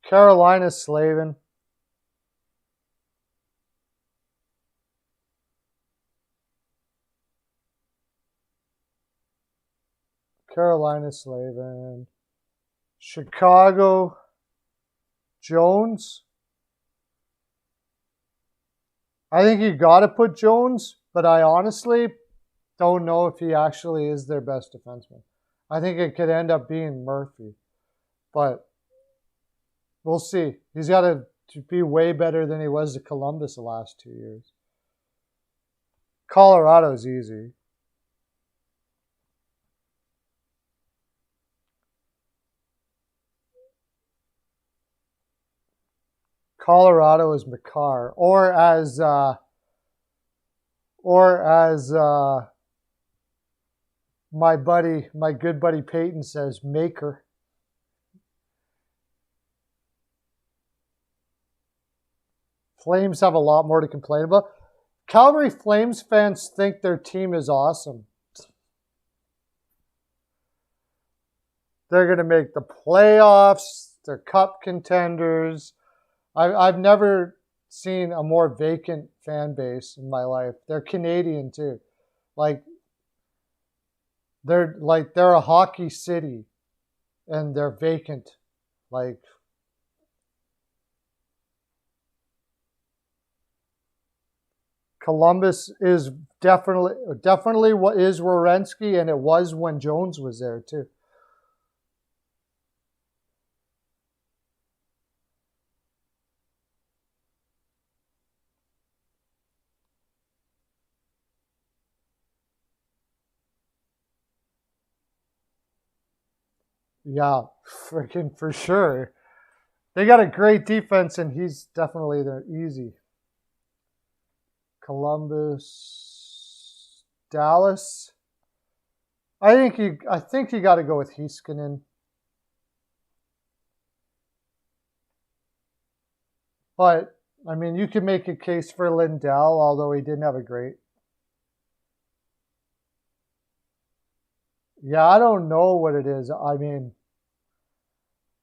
Speaker 1: Carolina Slavin. Carolina Slavin. Chicago Jones. I think you got to put Jones, but I honestly don't know if he actually is their best defenseman. I think it could end up being Murphy, but we'll see. He's got to be way better than he was at Columbus the last 2 years. Colorado's easy. Colorado is Makar, or as my good buddy Peyton says, Maker. Flames have a lot more to complain about. Calgary Flames fans think their team is awesome. They're going to make the playoffs. They're cup contenders. I've never seen a more vacant fan base in my life. They're Canadian too. Like they're a hockey city and they're vacant. Like Columbus is definitely what is Werenski, and it was when Jones was there too. Yeah, freaking for sure. They got a great defense, and he's definitely there. Easy. Columbus, Dallas. I think you got to go with Heiskanen. But I mean, you could make a case for Lindell, although he didn't have a great. Yeah, I don't know what it is. I mean,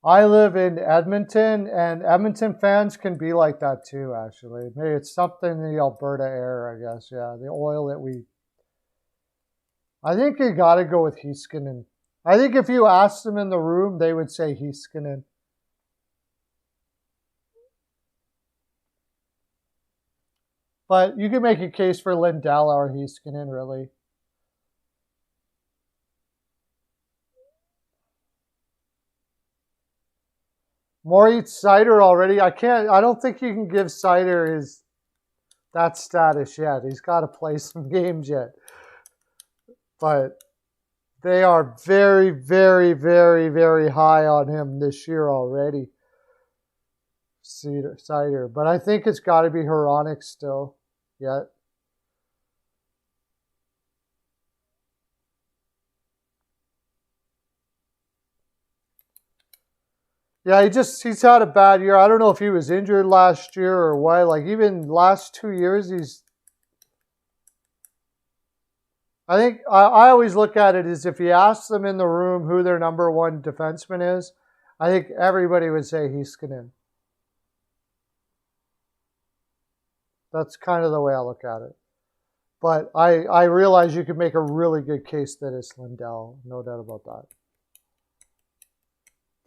Speaker 1: I live in Edmonton, and Edmonton fans can be like that too, actually. Maybe it's something in the Alberta air, I guess. Yeah, the oil that we... I think you got to go with Heiskanen. I think if you asked them in the room, they would say Heiskanen. But you can make a case for Lindell or Heiskanen, really. Moritz Seider already. I don't think you can give Seider that status yet. He's got to play some games yet. But they are very, very, very, very high on him this year already. Seider. But I think it's got to be Hronek still yet. Yeah, he's had a bad year. I don't know if he was injured last year or what. Like even last 2 years, I think I always look at it as if you ask them in the room who their number one defenseman is, I think everybody would say Heiskanen. That's kind of the way I look at it. But I realize you could make a really good case that it's Lindell. No doubt about that.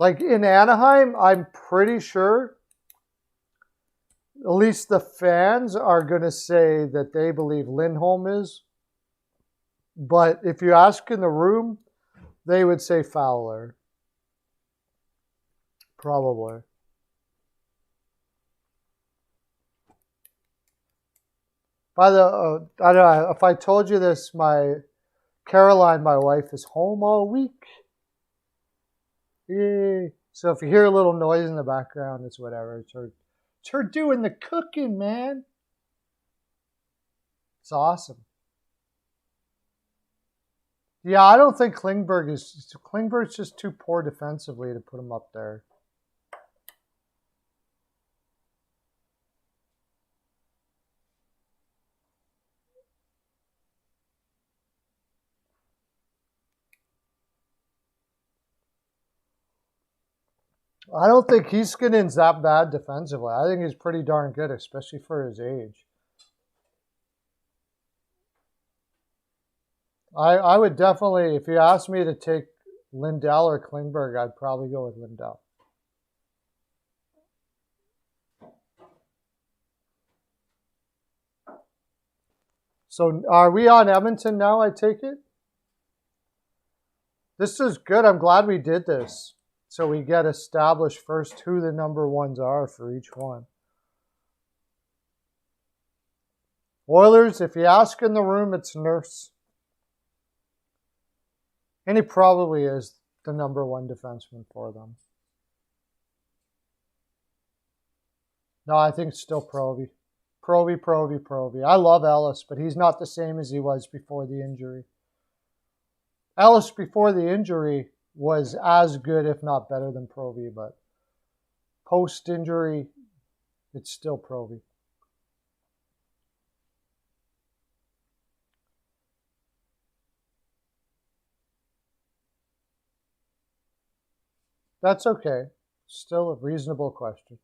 Speaker 1: Like in Anaheim, I'm pretty sure at least the fans are going to say that they believe Lindholm is. But if you ask in the room, they would say Fowler. Probably. By the, I don't know, if I told you this, Caroline, my wife, is home all week. Yay. So if you hear a little noise in the background, it's whatever. It's her doing the cooking, man. It's awesome. Yeah, I don't think Klingberg's just too poor defensively to put him up there. I don't think Heiskanen's that bad defensively. I think he's pretty darn good, especially for his age. I would definitely, if you asked me to take Lindell or Klingberg, I'd probably go with Lindell. So are we on Edmonton now, I take it? This is good. I'm glad we did this. So we get established first who the number ones are for each one. Oilers, if you ask in the room, it's Nurse. And he probably is the number one defenseman for them. No, I think it's still Provy. Provy. I love Ellis, but he's not the same as he was before the injury. Ellis before the injury was as good, if not better than Provy, but post-injury, it's still Provy. That's okay. Still a reasonable question.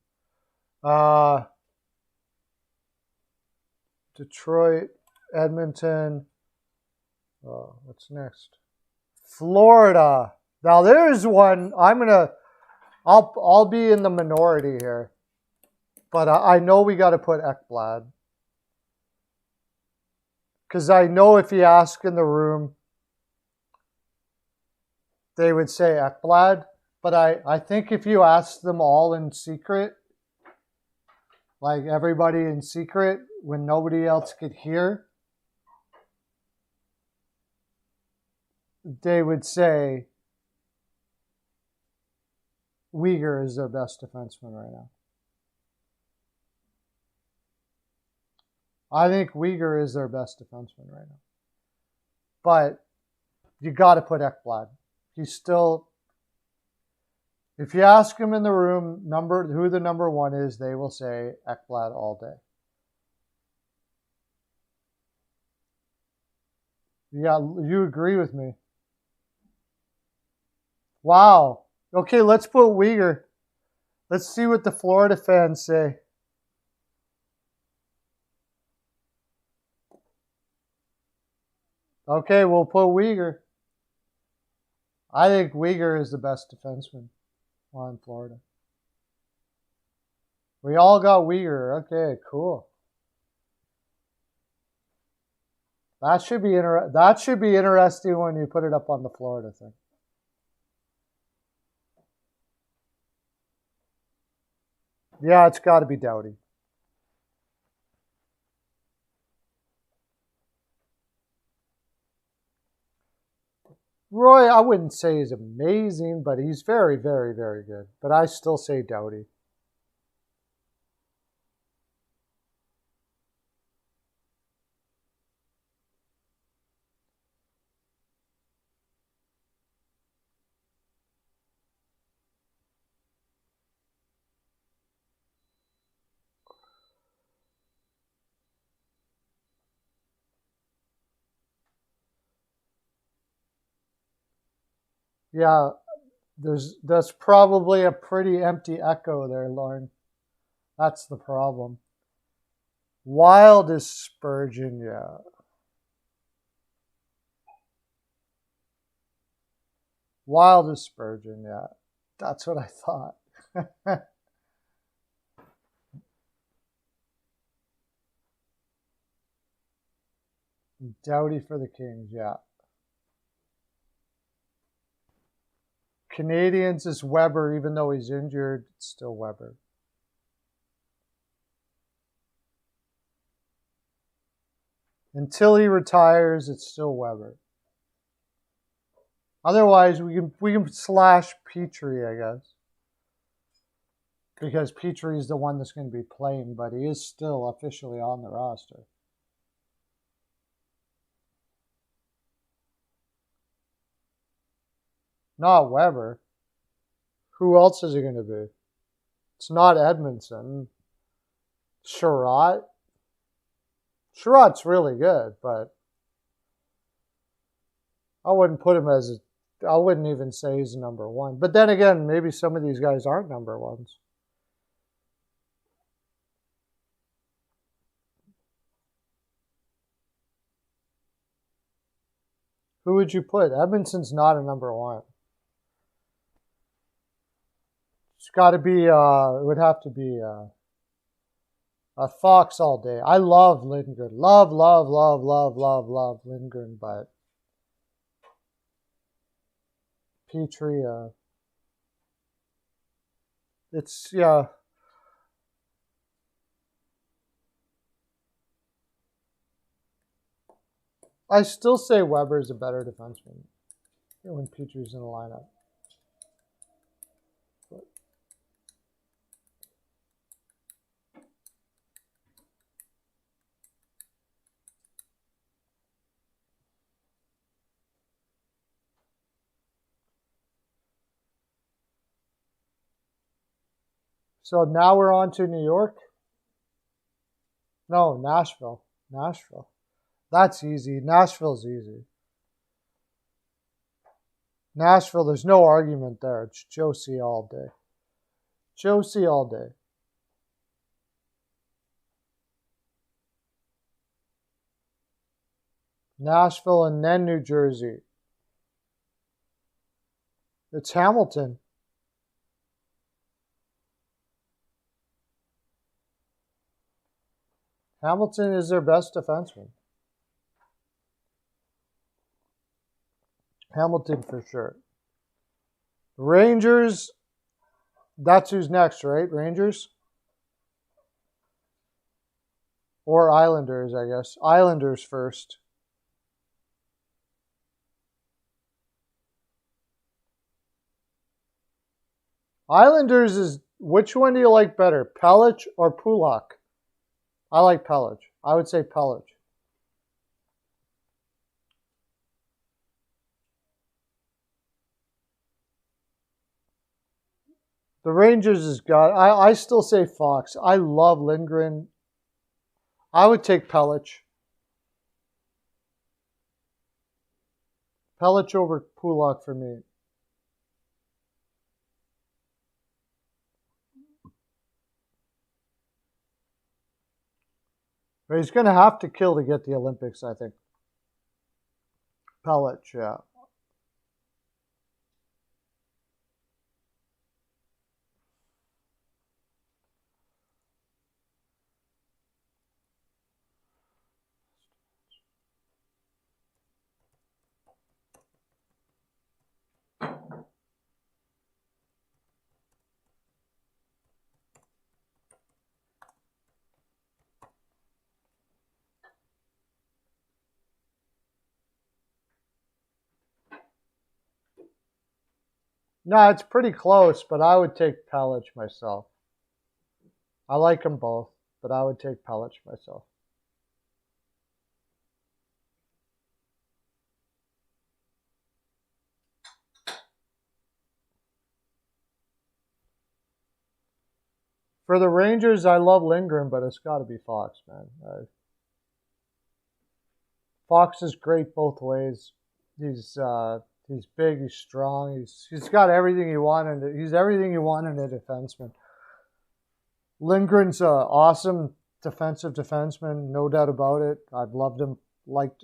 Speaker 1: Detroit, Edmonton. What's next? Florida. Now there's one. I'll be in the minority here, but I know we got to put Ekblad, because I know if you ask in the room, they would say Ekblad. But I think if you ask them all in secret, like everybody in secret, when nobody else could hear, they would say Uyghur is their best defenseman right now. I think Uyghur is their best defenseman right now. But you got to put Ekblad. He's still... If you ask them in the room who the number one is, they will say Ekblad all day. Yeah, you agree with me. Wow. Okay, let's put Uyghur. Let's see what the Florida fans say. Okay, we'll put Uyghur. I think Uyghur is the best defenseman on Florida. We all got Uyghur. Okay, cool. That should be interesting when you put it up on the Florida thing. Yeah, it's got to be Doughty. Roy, I wouldn't say he's amazing, but he's very, very, very good. But I still say Doughty. Yeah, that's probably a pretty empty echo there, Lauren. That's the problem. Wild is Spurgeon, yeah. Wild is Spurgeon, yeah. That's what I thought. Doughty for the Kings, yeah. Canadians is Weber, even though he's injured, it's still Weber. Until he retires, it's still Weber. Otherwise, we can slash Petrie, I guess, because Petrie is the one that's going to be playing, but he is still officially on the roster. Not Weber. Who else is it going to be? It's not Edmondson. Sherratt. Sherratt's really good, but I wouldn't put him as I wouldn't even say he's number one. But then again, maybe some of these guys aren't number ones. Who would you put? Edmondson's not a number one. It's got to be, it would have to be a Fox all day. I love Lindgren. Love Lindgren, but Petrie, it's, yeah. I still say Weber's a better defenseman when Petrie's in the lineup. So now we're on to New York. No, Nashville. Nashville. That's easy. Nashville's easy. Nashville, there's no argument there. It's Josie all day. Josie all day. Nashville and then New Jersey. It's Hamilton. Hamilton is their best defenseman. Hamilton for sure. Rangers, that's who's next, right? Rangers? Or Islanders, I guess. Islanders first. Islanders is, which one do you like better, Pelech or Pulock? I like Pelech. I would say Pelech. The Rangers has got, I still say Fox. I love Lindgren. I would take Pelech. Pelech over Pulock for me. But he's going to have to kill to get the Olympics, I think. Pelech, yeah. No, it's pretty close, but I would take Pelech myself. I like them both, but I would take Pelech myself. For the Rangers, I love Lindgren, but it's got to be Fox, man. Fox is great both ways. He's big, he's strong, he's got everything you want, and he's everything you want in a defenseman. Lindgren's an awesome defensive defenseman, no doubt about it. I've loved him.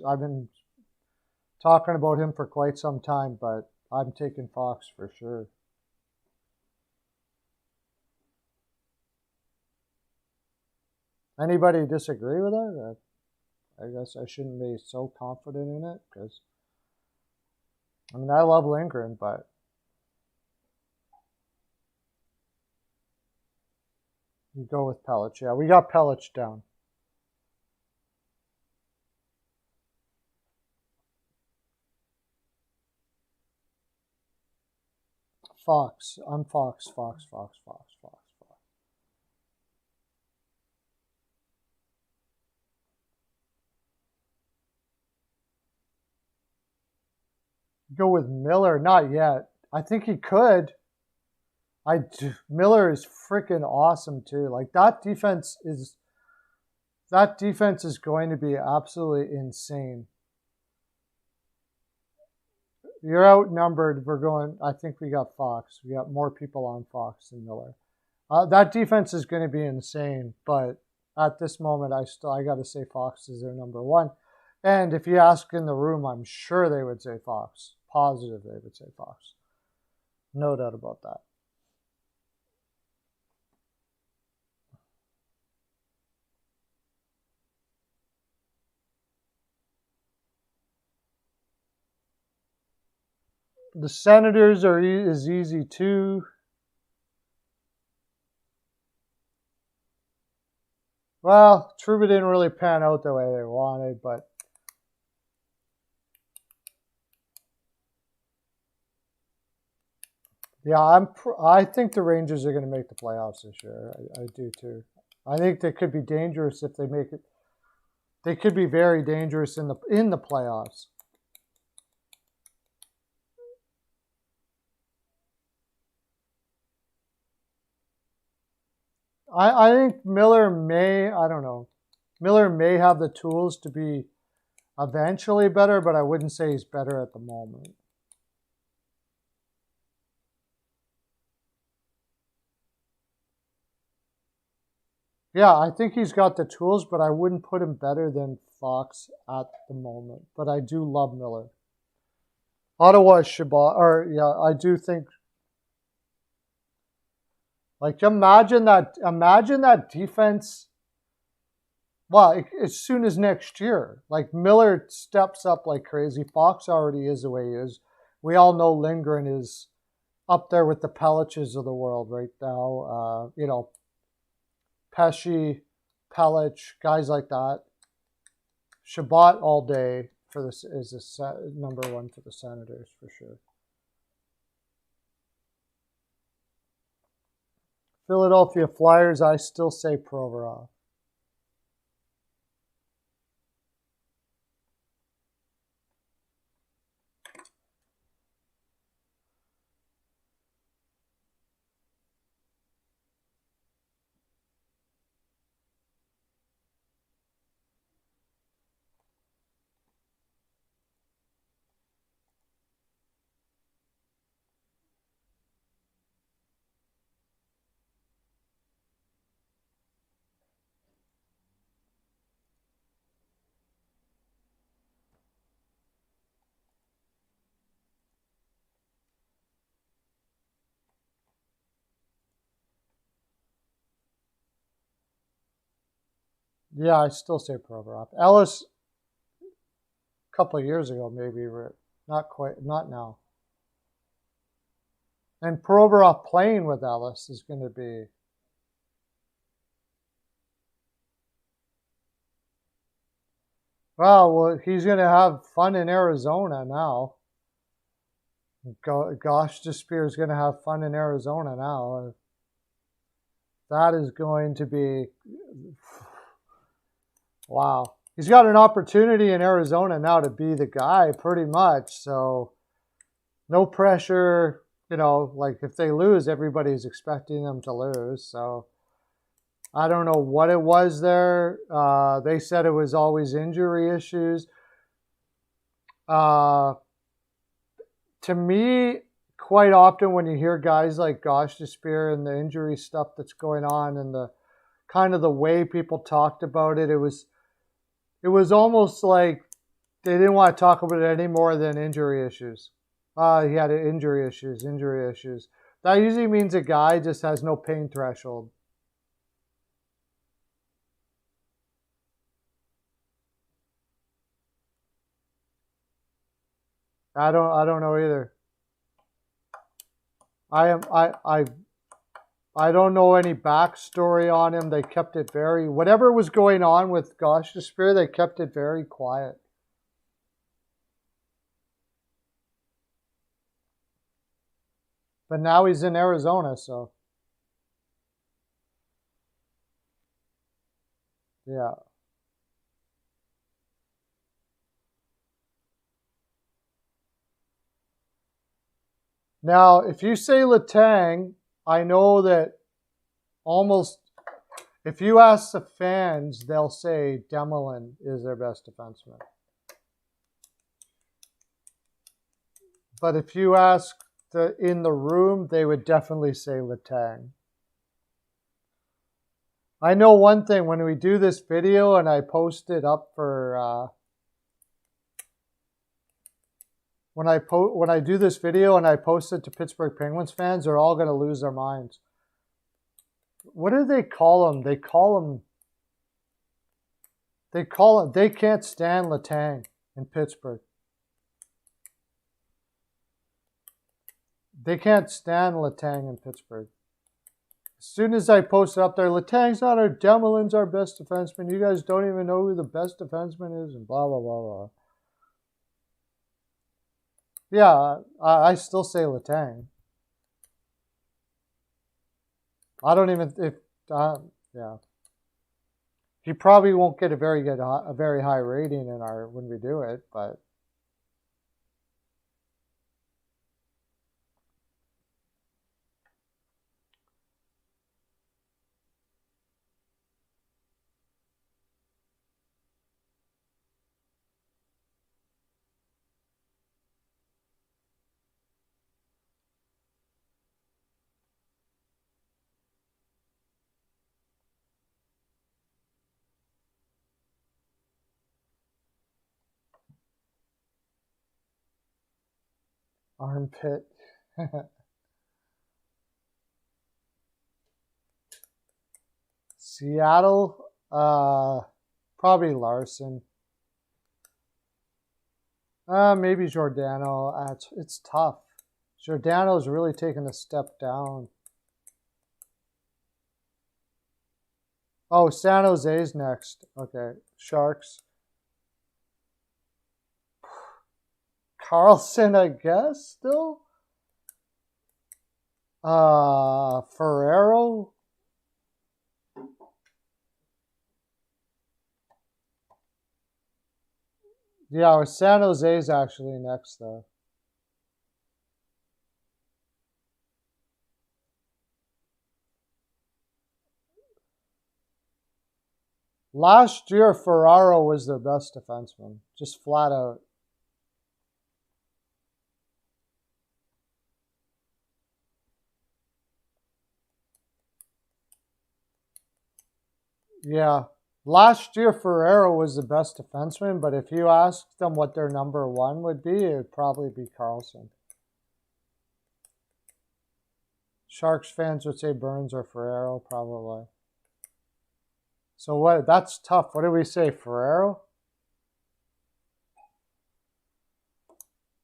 Speaker 1: I've been talking about him for quite some time, but I'm taking Fox for sure. Anybody disagree with that? I guess I shouldn't be so confident in it because, I mean, I love Lindgren, but you go with Pelech. Yeah, we got Pelech down. Fox. I'm Fox. Go with Miller. Not yet. I think he could. Miller is freaking awesome too. Like that defense is going to be absolutely insane. You're outnumbered. I think we got Fox. We got more people on Fox than Miller. That defense is going to be insane, but at this moment, I got to say Fox is their number one. And if you ask in the room, I'm sure they would say Fox. Positive they would say Fox. No doubt about that. The Senators is easy too. Well, Trouba didn't really pan out the way they wanted, but yeah, I think the Rangers are going to make the playoffs this year. I do too. I think they could be dangerous if they make it. They could be very dangerous in the playoffs. I think Miller may, I don't know. Miller may have the tools to be eventually better, but I wouldn't say he's better at the moment. Yeah, I think he's got the tools, but I wouldn't put him better than Fox at the moment. But I do love Miller. Ottawa is Shabbat, or yeah, I do think. Like imagine that defense. Well, as soon as next year, like Miller steps up like crazy. Fox already is the way he is. We all know Lindgren is up there with the Peliches of the world right now. You know, Pesci, Pelich, guys like that. Shabbat all day for this is the number one for the Senators for sure. Philadelphia Flyers, I still say Provorov. Yeah, I still say Provorov. Ellis, a couple of years ago, maybe, not quite, not now. And Provorov playing with Ellis is going to be. Well, he's going to have fun in Arizona now. Gosh, Despear is going to have fun in Arizona now. That is going to be. Wow. He's got an opportunity in Arizona now to be the guy pretty much. So no pressure, you know, like if they lose, everybody's expecting them to lose. So I don't know what it was there. They said it was always injury issues. To me, quite often when you hear guys like Gosh Despear and the injury stuff that's going on and the kind of the way people talked about it, it was almost like they didn't want to talk about it any more than injury issues. He had injury issues. That usually means a guy just has no pain threshold. I don't know either. I don't know any backstory on him. They kept it very, whatever was going on with Gosh Despair, they kept it very quiet. But now he's in Arizona, so yeah. Now, if you say Letang, I know that almost, if you ask the fans, they'll say Demelin is their best defenseman. But if you ask in the room, they would definitely say Letang. I know one thing, when we do this video and I post it up for when I do this video and I post it to Pittsburgh Penguins fans, they're all going to lose their minds. What do they call him? They call him. They can't stand Letang in Pittsburgh. They can't stand Letang in Pittsburgh. As soon as I post it up there, Letang's not our Demelin's our best defenseman. You guys don't even know who the best defenseman is, and blah blah blah blah. Yeah, I still say Letang. I don't even yeah. He probably won't get a very high rating in our when we do it, but. Armpit. Seattle, probably Larson. Maybe Giordano. It's tough. Giordano's really taken a step down. Oh, San Jose's next. Okay, Sharks. Carlson, I guess, still. Ferrero. Yeah, San Jose's actually next, though. Last year, Ferraro was their best defenseman, just flat out. Yeah. Last year, Ferrero was the best defenseman, but if you asked them what their number one would be, it would probably be Carlson. Sharks fans would say Burns or Ferrero, probably. So what? That's tough. What did we say, Ferrero?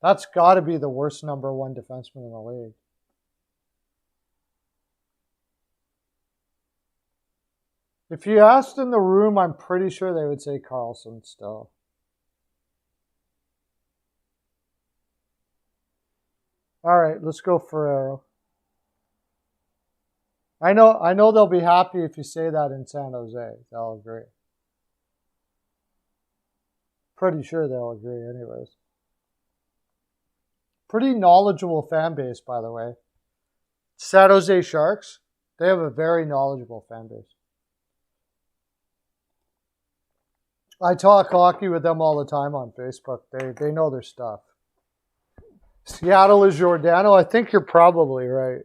Speaker 1: That's got to be the worst number one defenseman in the league. If you asked in the room, I'm pretty sure they would say Carlson still. All right, let's go Ferrero. I know they'll be happy if you say that in San Jose. They'll agree. Pretty sure they'll agree anyways. Pretty knowledgeable fan base, by the way. San Jose Sharks, they have a very knowledgeable fan base. I talk hockey with them all the time on Facebook. They know their stuff. Seattle is Giordano. I think you're probably right.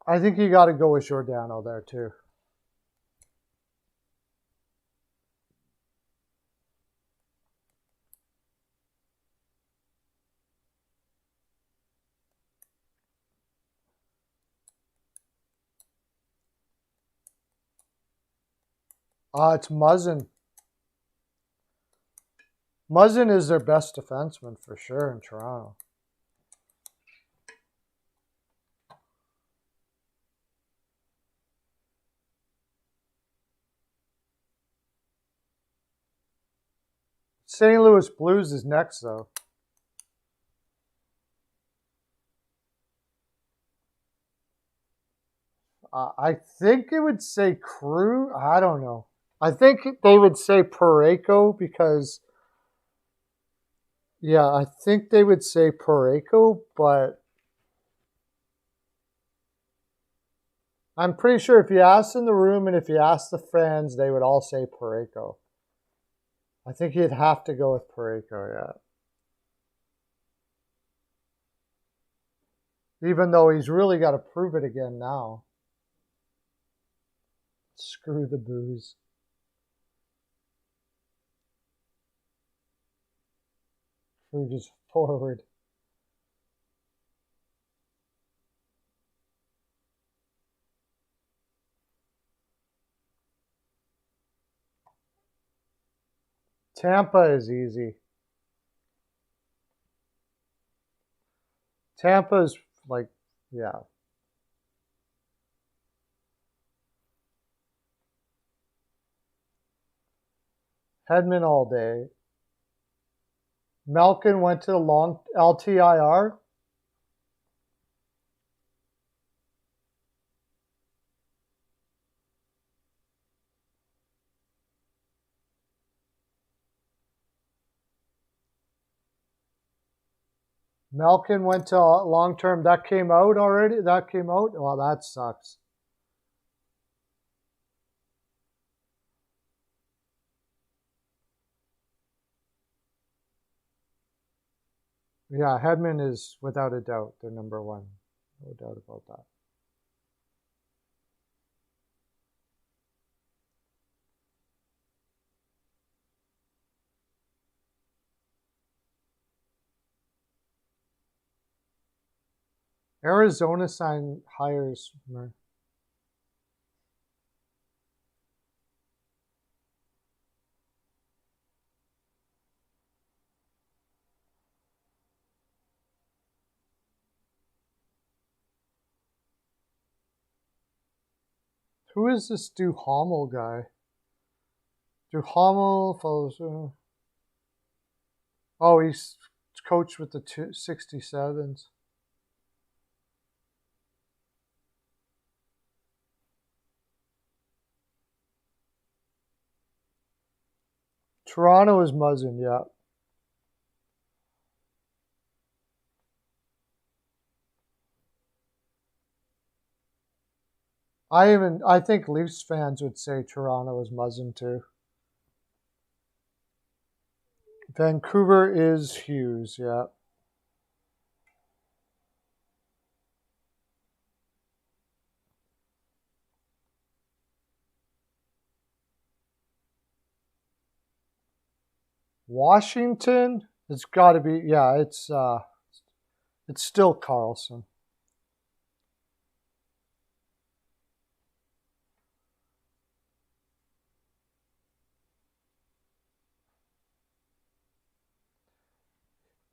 Speaker 1: I think you got to go with Giordano there too. It's Muzzin. Muzzin is their best defenseman for sure in Toronto. St. Louis Blues is next, though. I think it would say Crew. I don't know. I think they would say Parayko because, yeah, I think they would say Parayko, but I'm pretty sure if you asked in the room and if you asked the fans, they would all say Parayko. I think you'd have to go with Parayko, yeah. Even though he's really got to prove it again now. Screw the booze. Crew just forward. Tampa is easy. Tampa is like, yeah. Hedman all day. Malkin went to the long LTIR. Malkin went to long-term. That came out already? That came out? Well, that sucks. Yeah, Hedman is without a doubt the number one. No doubt about that. Arizona hires. Who is this Duhamel guy? Duhamel follows. Oh, he's coached with the 67s. Toronto is Muzzin, yeah. I think Leafs fans would say Toronto is Muzzin too. Vancouver is Hughes, yeah. Washington, it's got to be, yeah, it's still Carlson.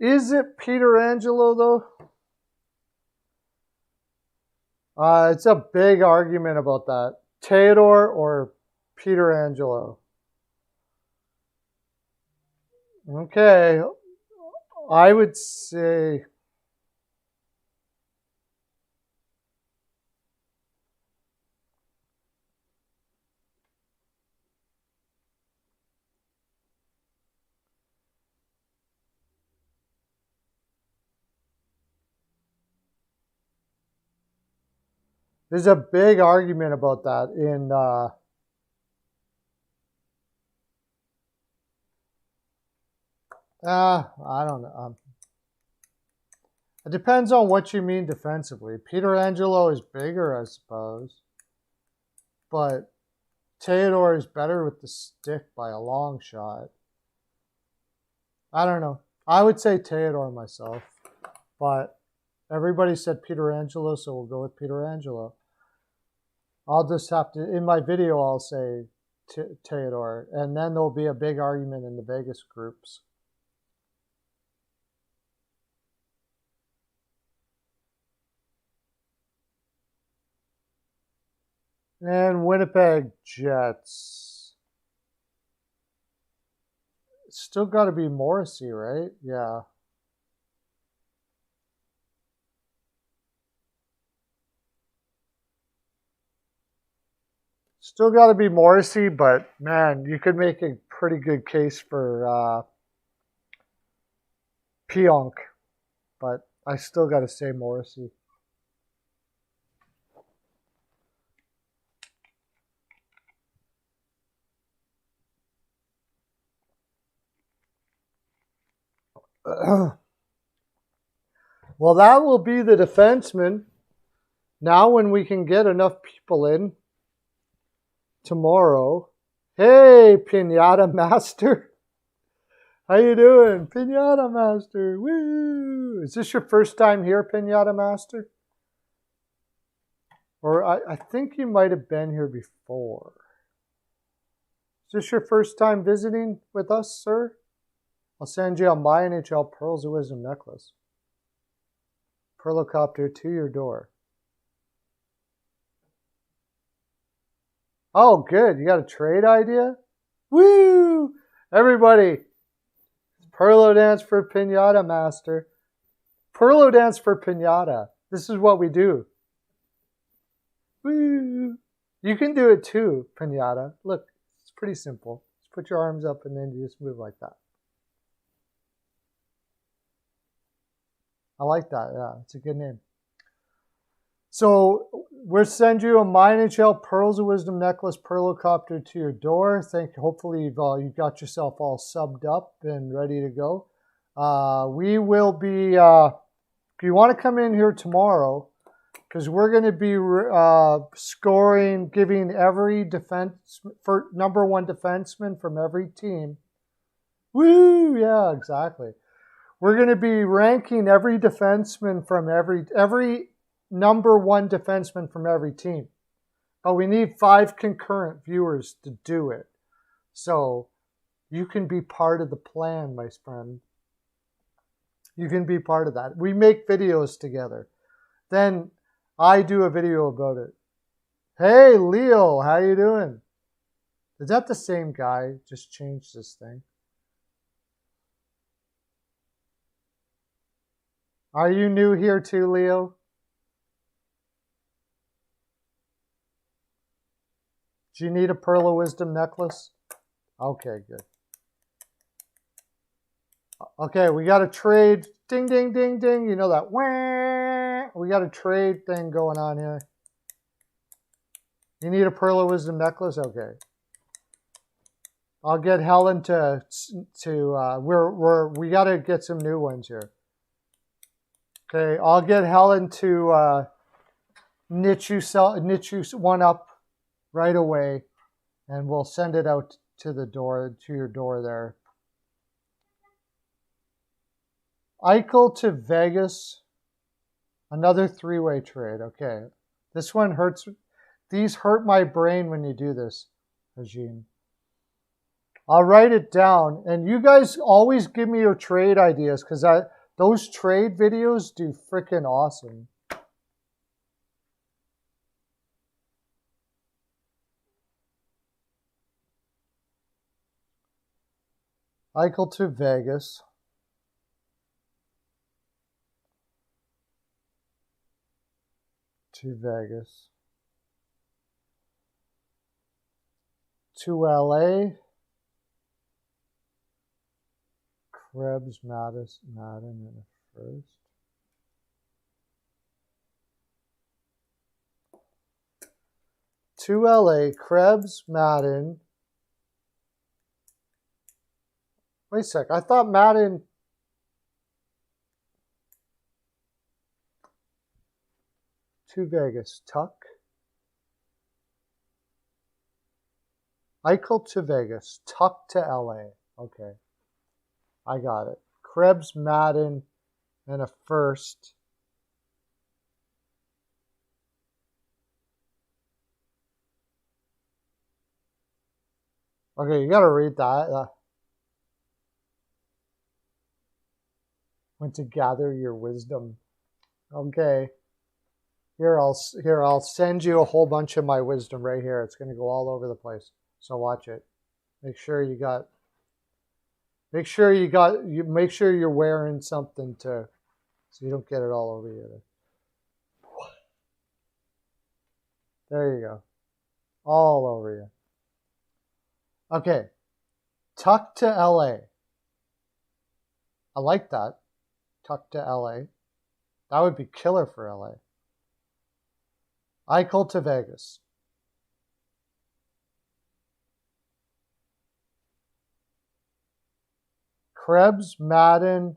Speaker 1: Is it Pietrangelo though? It's a big argument about that. Theodore or Pietrangelo? Okay, I would say there's a big argument about that in I don't know. It depends on what you mean defensively. Pietrangelo is bigger, I suppose. But Theodore is better with the stick by a long shot. I don't know. I would say Theodore myself. But everybody said Pietrangelo, so we'll go with Pietrangelo. I'll just have to, in my video, I'll say Theodore. And then there'll be a big argument in the Vegas groups. And Winnipeg Jets. It's still got to be Morrissey, right? Yeah. Still got to be Morrissey, but man, you could make a pretty good case for Pionk. But I still got to say Morrissey. Well, that will be the defenseman. Now when we can get enough people in tomorrow. Hey, Pinata Master. How you doing? Pinata Master. Woo! Is this your first time here, Pinata Master? Or I think you might have been here before. Is this your first time visiting with us, sir? I'll send you a My NHL Pearls of Wisdom necklace. Perlocopter to your door. Oh, good. You got a trade idea? Woo! Everybody, Perlo dance for Pinata Master. Perlo dance for Pinata. This is what we do. Woo! You can do it too, Pinata. Look, it's pretty simple. Just put your arms up and then you just move like that. I like that. Yeah, it's a good name. So we'll send you a My NHL Pearls of Wisdom necklace Perlocopter to your door. Hopefully you've got yourself all subbed up and ready to go. We will be, if you want to come in here tomorrow, because we're going to be scoring, giving every number one defenseman from every team. Woo! Yeah, exactly. We're going to be ranking every defenseman from every #1 defenseman from every team. But we need 5 concurrent viewers to do it. So you can be part of the plan, my friend. You can be part of that. We make videos together. Then I do a video about it. Hey, Leo, how you doing? Is that the same guy? Just changed this thing. Are you new here too, Leo? Do you need a Pearl of Wisdom necklace? Okay, good. Okay, we got a trade. Ding, ding, ding, ding. You know that. Wah! We got a trade thing going on here. You need a Pearl of Wisdom necklace? Okay. I'll get Helen we got to get some new ones here. Okay, I'll get Helen to knit you one up right away, and we'll send it out to your door there. Eichel to Vegas, another 3-way trade. Okay, this one hurts. These hurt my brain when you do this, Regine. I'll write it down, and you guys always give me your trade ideas because those trade videos do freaking awesome. Eichel to Vegas. To Vegas. To LA. Krebs, Madden in the first. To LA, Krebs, Madden. Wait a sec, I thought Madden. To Vegas, Tuck. Eichel to Vegas, Tuck to LA. Okay. I got it. Krebs, Madden, and a first. Okay, you got to read that. When to gather your wisdom. Okay. Here, I'll send you a whole bunch of my wisdom right here. It's going to go all over the place. So watch it. Make sure you're wearing something so you don't get it all over you. There you go. All over you. Okay. Tuck to LA. I like that. Tuck to LA. That would be killer for LA. Eichel to Vegas. Krebs, Madden.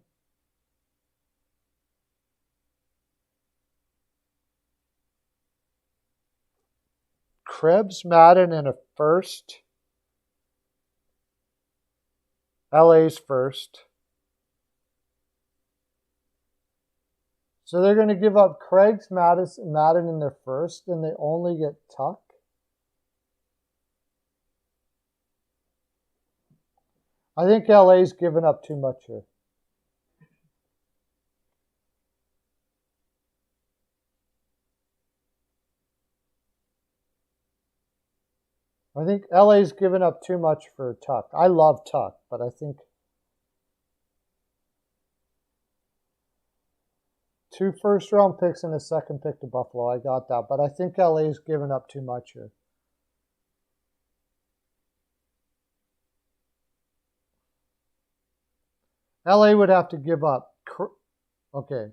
Speaker 1: Krebs, Madden, and a first. LA's first. So they're going to give up Craig's Madden in their first, and they only get Tuck. I think LA's given up too much here. I think LA's given up too much for Tuck. I love Tuck, but I think 2 first-round picks and a second pick to Buffalo. I got that, but I think LA's given up too much here. LA would have to give up. Okay.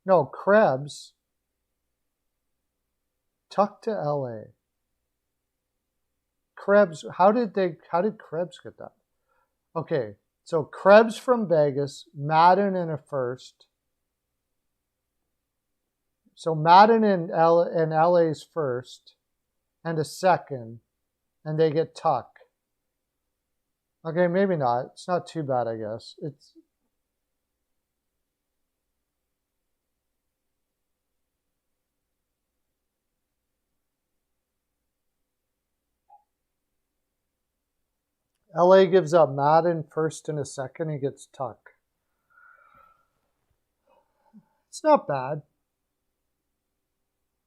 Speaker 1: No, Krebs. Tuck to LA. Krebs, how did Krebs get that? Okay, so Krebs from Vegas, Madden in a first. So Madden in LA's first and a second, and they get Tuck. Okay, maybe not. It's not too bad, I guess. LA gives up Madden first and a second and gets Tuck. It's not bad.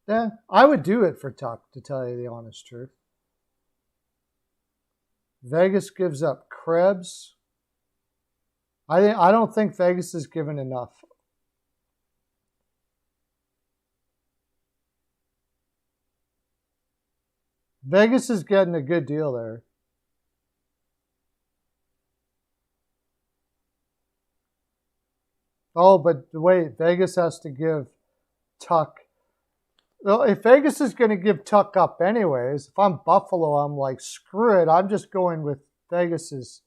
Speaker 1: Yeah, I would do it for Tuck, to tell you the honest truth. Vegas gives up Krebs. I don't think Vegas is given enough. Vegas is getting a good deal there. Oh, but wait, Vegas has to give Tuck. Well, if Vegas is going to give Tuck up anyways, if I'm Buffalo, I'm like, screw it. I'm just going with Vegas's.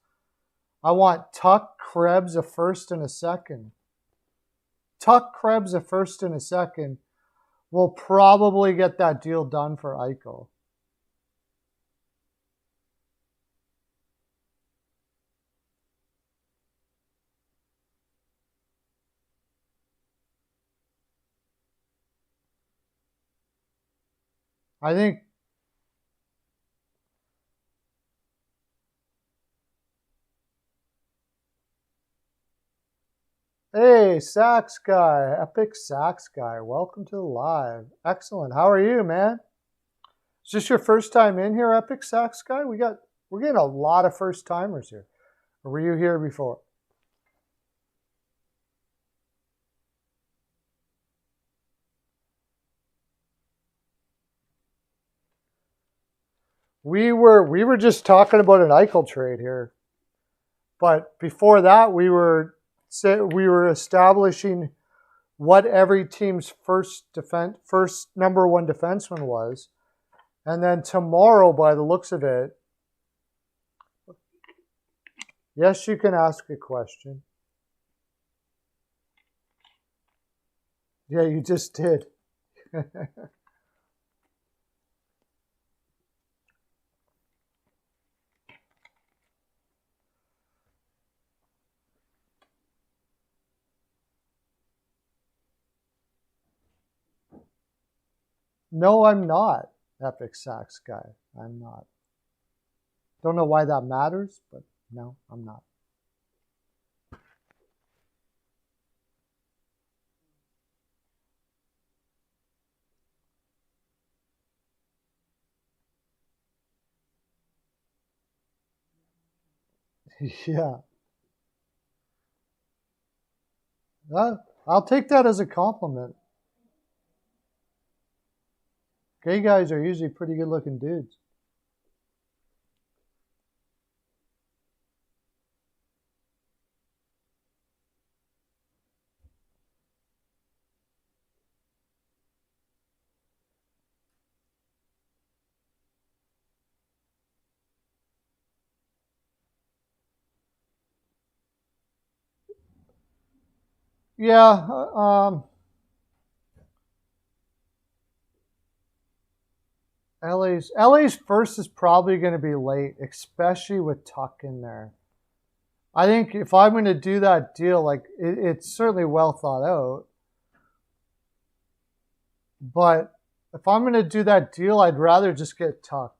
Speaker 1: I want Tuck, Krebs, a first and a second. Tuck, Krebs, a first and a second. We'll probably get that deal done for Eichel. I think hey, Sax Guy, Epic Sax Guy, welcome to the live. Excellent. How are you, man? Is this your first time in here, Epic Sax Guy? We're getting a lot of first timers here. Or were you here before? We were just talking about an Eichel trade here, but before that we were establishing what every team's first number one defenseman was, and then tomorrow, by the looks of it, yes, you can ask a question. Yeah, you just did. No, I'm not, Epic Sax Guy. I'm not. Don't know why that matters, but no, I'm not. Yeah. I'll take that as a compliment. Gay guys are usually pretty good looking dudes. Yeah, LA's first is probably going to be late, especially with Tuck in there. I think if I'm going to do that deal, like it's certainly well thought out, but if I'm going to do that deal, I'd rather just get Tuck.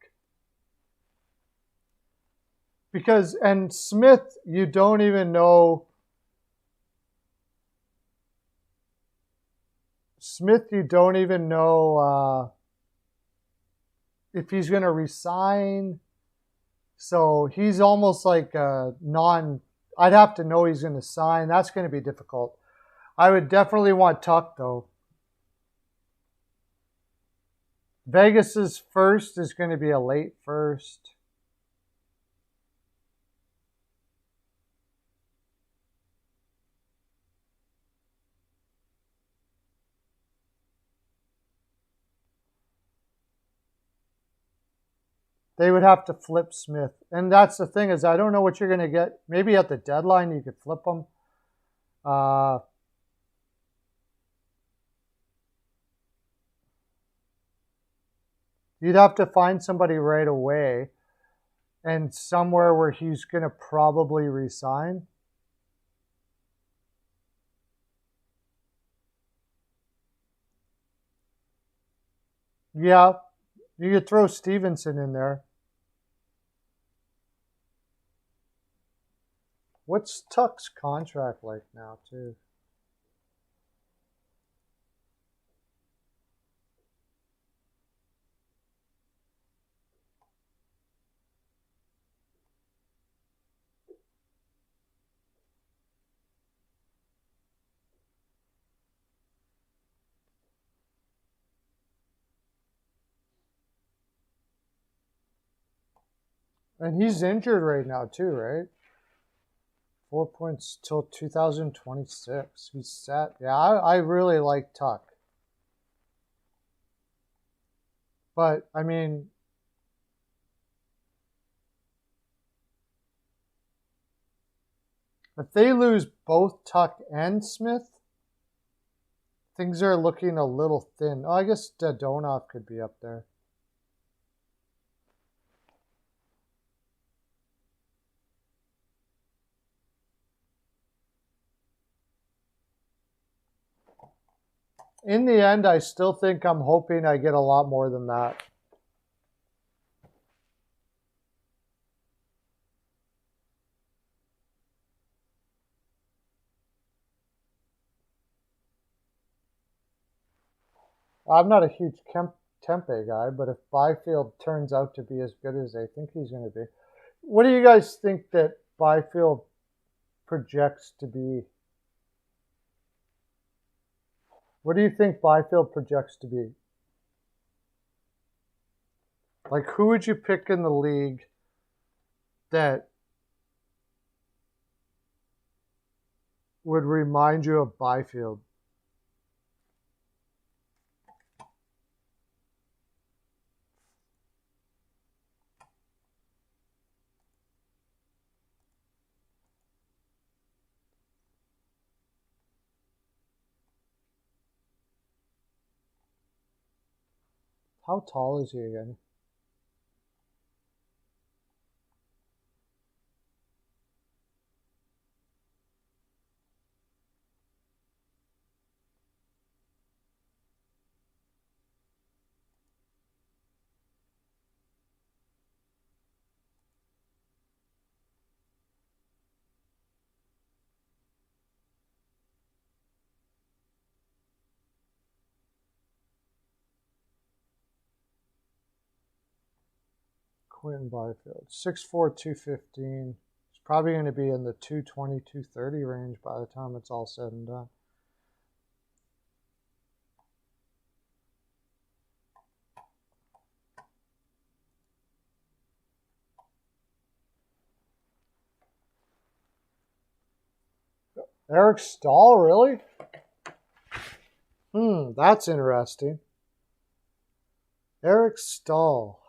Speaker 1: Because, and Smith, you don't even know. Smith, you don't even know if he's going to resign. So he's almost like a I'd have to know he's going to sign. That's going to be difficult. I would definitely want Tuck, though. Vegas's first is going to be a late first. They would have to flip Smith. And that's the thing, is I don't know what you're going to get. Maybe at the deadline you could flip them. You'd have to find somebody right away and somewhere where he's going to probably resign. Yeah, you could throw Stevenson in there. What's Tuck's contract like now, too? And he's injured right now, too, right? 4 points till 2026. He's set. Yeah, I really like Tuck. But, I mean, if they lose both Tuck and Smith, things are looking a little thin. Oh, I guess Dadonov could be up there. In the end, I still think I'm hoping I get a lot more than that. I'm not a huge Tempe guy, but if Byfield turns out to be as good as they think he's going to be, what do you guys think that Byfield projects to be? What do you think Byfield projects to be? Like, who would you pick in the league that would remind you of Byfield? How tall is he again? Quentin Byfield, 6'4", 215. He's probably going to be in the 220, 230 range by the time it's all said and done. Eric Stahl, really? That's interesting. Eric Stahl.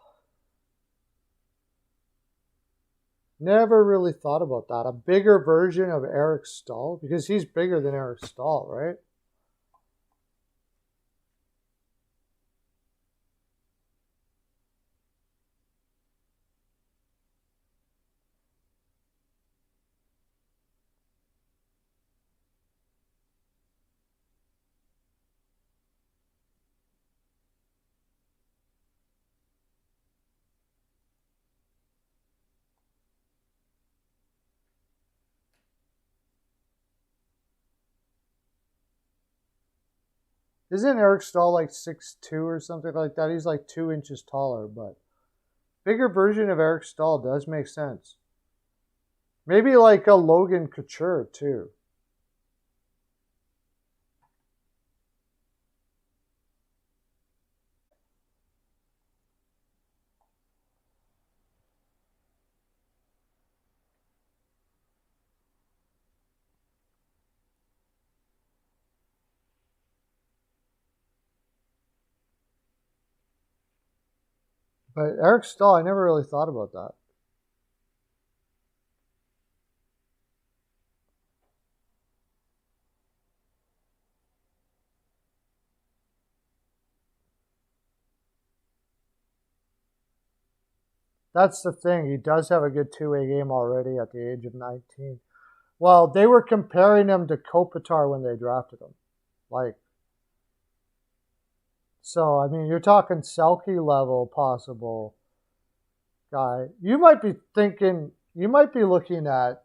Speaker 1: Never really thought about that. A bigger version of Eric Stahl? Because he's bigger than Eric Stahl, right? Isn't Eric Stahl like 6'2" or something like that? He's like 2 inches taller, but bigger version of Eric Stahl does make sense. Maybe like a Logan Couture, too. But Eric Stahl, I never really thought about that. That's the thing. He does have a good two-way game already at the age of 19. Well, they were comparing him to Kopitar when they drafted him. Like, so, I mean, you're talking Selke level possible guy. You might be thinking you might be looking at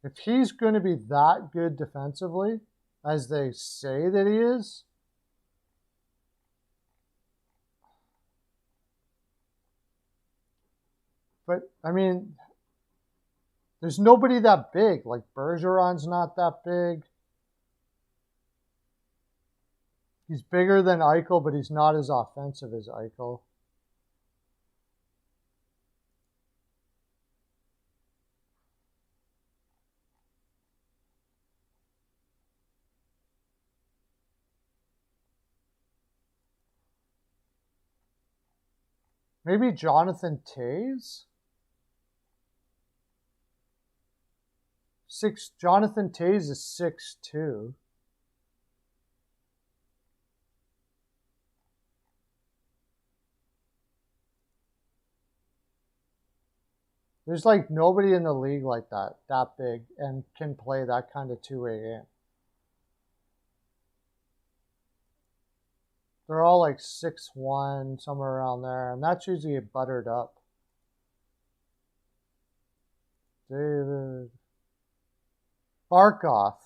Speaker 1: if he's going to be that good defensively, as they say that he is. But, I mean, there's nobody that big. Like, Bergeron's not that big. He's bigger than Eichel, but he's not as offensive as Eichel. Maybe Jonathan Toews? Jonathan Toews is 6'2". There's like nobody in the league like that big, and can play that kind of two-way game. They're all like 6'1", somewhere around there, and that's usually buttered up. David Barkov.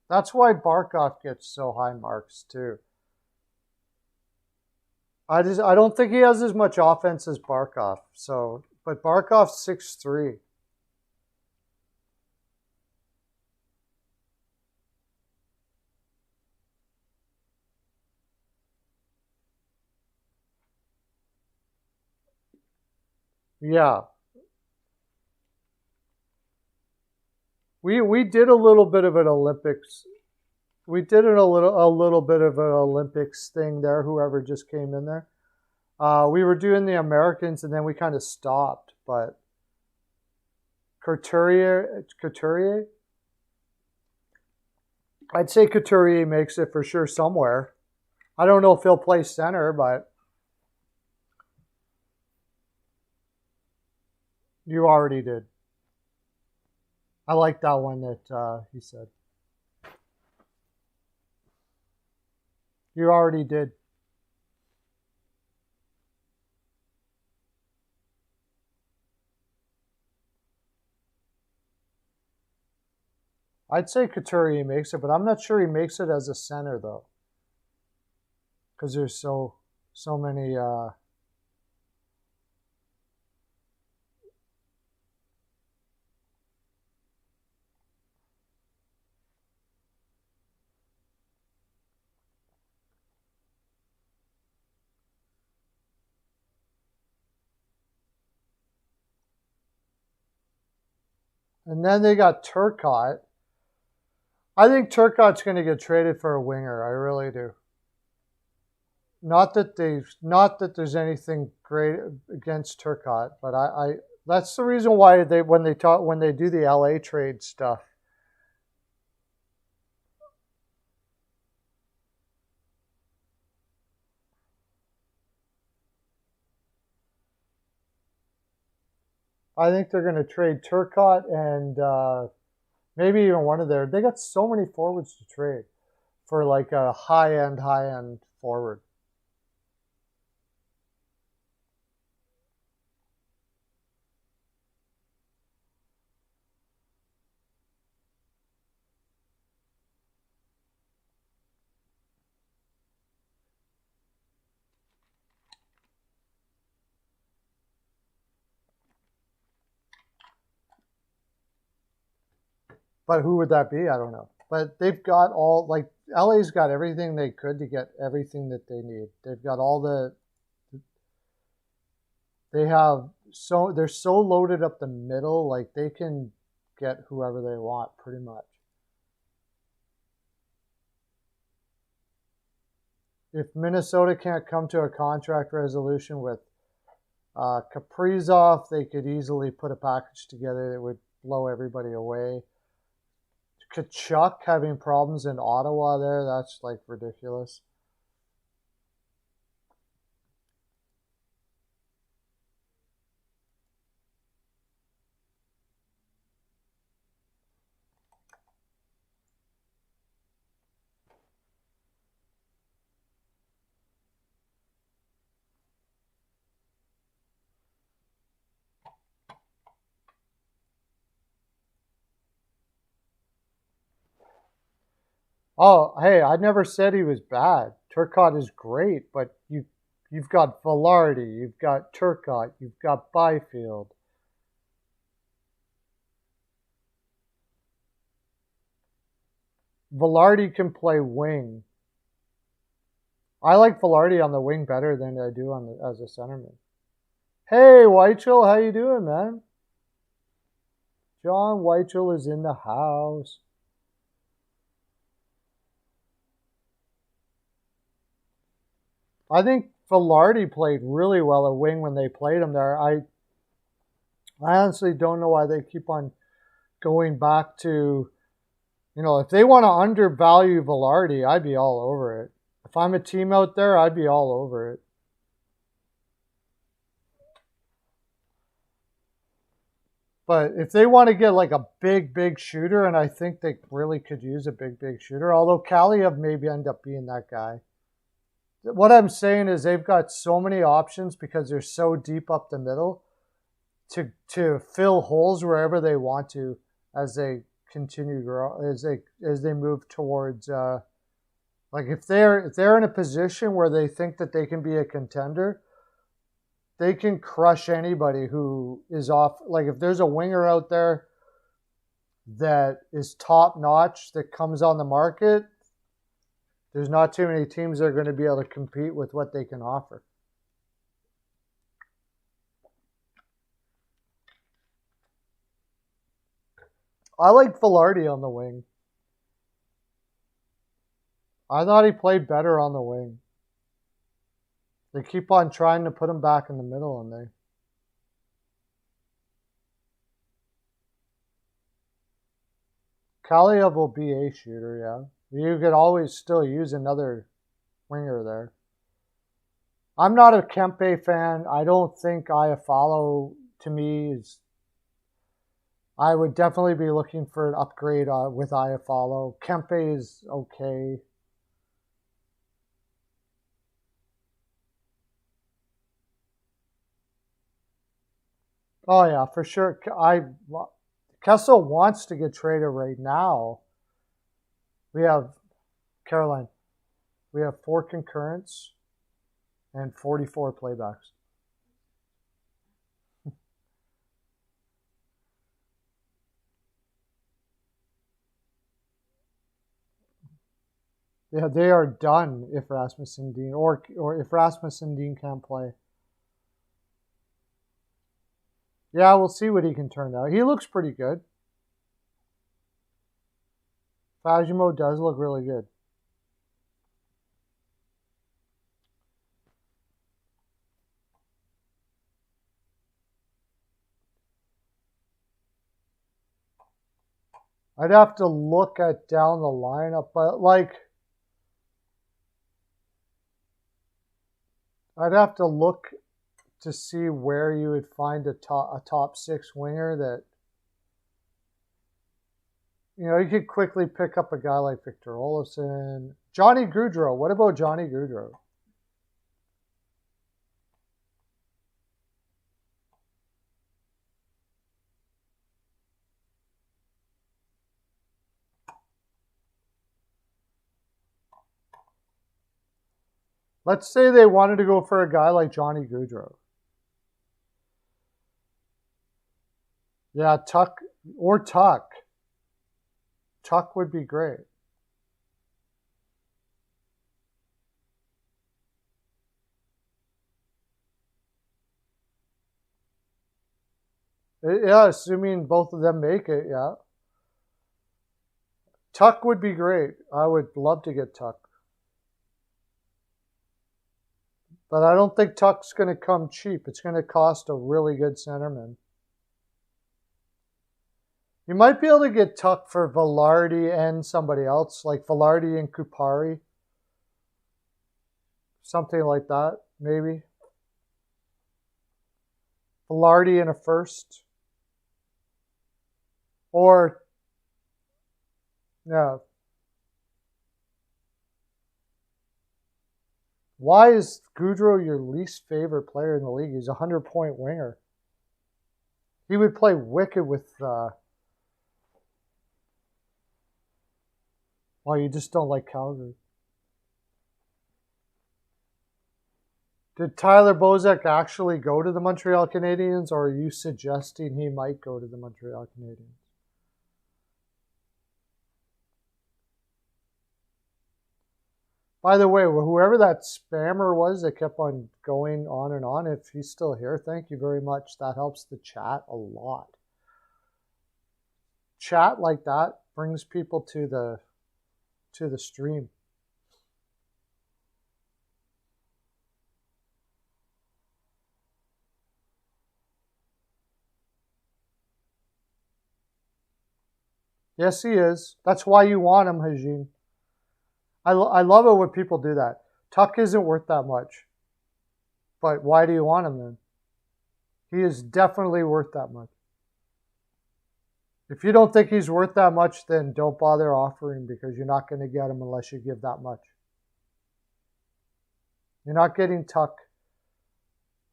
Speaker 1: That's why Barkov gets so high marks too. I don't think he has as much offense as Barkov. So, but Barkov's 6'3". Yeah. We did a little bit of an Olympics. We did a little bit of an Olympics thing there. Whoever just came in there, we were doing the Americans, and then we kind of stopped. But Couturier, I'd say Couturier makes it for sure somewhere. I don't know if he'll play center, but you already did. I like that one that he said. You already did. I'd say Couturier makes it, but I'm not sure he makes it as a center though, because there's so many. And then they got Turcotte. I think Turcotte's going to get traded for a winger. I really do. Not that there's anything great against Turcotte, but I that's the reason why when they do the LA trade stuff. I think they're going to trade Turcotte and maybe even one of their. They got so many forwards to trade for like a high end forward. But who would that be? I don't know. But they've got all, like, LA's got everything they could to get everything that they need. They've got all they're so loaded up the middle, like they can get whoever they want pretty much. If Minnesota can't come to a contract resolution with Kaprizov, they could easily put a package together that would blow everybody away. Kachuk having problems in Ottawa there, that's like ridiculous. Oh, hey, I never said he was bad. Turcotte is great, but you've got Velarde, you've got Turcotte, you've got Byfield. Velarde can play wing. I like Velarde on the wing better than I do as a centerman. Hey, Weichel, how you doing, man? John Weichel is in the house. I think Velarde played really well at wing when they played him there. I honestly don't know why they keep on going back to, if they want to undervalue Velarde, I'd be all over it. If I'm a team out there, I'd be all over it. But if they want to get like a big shooter, and I think they really could use a big shooter, although Kaliev maybe end up being that guy. What I'm saying is they've got so many options because they're so deep up the middle to fill holes wherever they want to as they continue to grow, as they move towards like if they're in a position where they think that they can be a contender, they can crush anybody who is off. Like if there's a winger out there that is top notch that comes on the market, there's not too many teams that are going to be able to compete with what they can offer. I like Velarde on the wing. I thought he played better on the wing. They keep on trying to put him back in the middle, and they... Kaliev will be a shooter, yeah. You could always still use another winger there. I'm not a Kempe fan. I don't think Iafallo, to me, is... I would definitely be looking for an upgrade with Iafallo. Kempe is okay. Oh, yeah, for sure. Kessel wants to get traded right now. We have, Caroline, we have 4 concurrents and 44 playbacks. Yeah, they are done if Rasmus Sandin or if Rasmus Sandin can't play. Yeah, we'll see what he can turn out. He looks pretty good. Fagemo does look really good. I'd have to look at down the lineup, but like I'd have to look to see where you would find a top 6 winger that, you could quickly pick up a guy like Victor Olofsson. Johnny Gaudreau. What about Johnny Gaudreau? Let's say they wanted to go for a guy like Johnny Gaudreau. Yeah, Tuck. Tuck would be great. Yeah, assuming both of them make it, yeah. Tuck would be great. I would love to get Tuck. But I don't think Tuck's going to come cheap. It's going to cost a really good centerman. You might be able to get Tuck for Velarde and somebody else, like Velarde and Kupari. Something like that, maybe. Velarde in a first. Or, yeah. Why is Gaudreau your least favorite player in the league? He's a 100-point winger. He would play wicked with... Well, you just don't like Calgary. Did Tyler Bozak actually go to the Montreal Canadiens, or are you suggesting he might go to the Montreal Canadiens? By the way, whoever that spammer was that kept on going on and on, if he's still here, thank you very much. That helps the chat a lot. Chat like that brings people to the stream. Yes, he is. That's why you want him, Hajin. I love it when people do that. Tuck isn't worth that much. But why do you want him then? He is definitely worth that much. If you don't think he's worth that much, then don't bother offering, because you're not going to get him unless you give that much. You're not getting Tuck,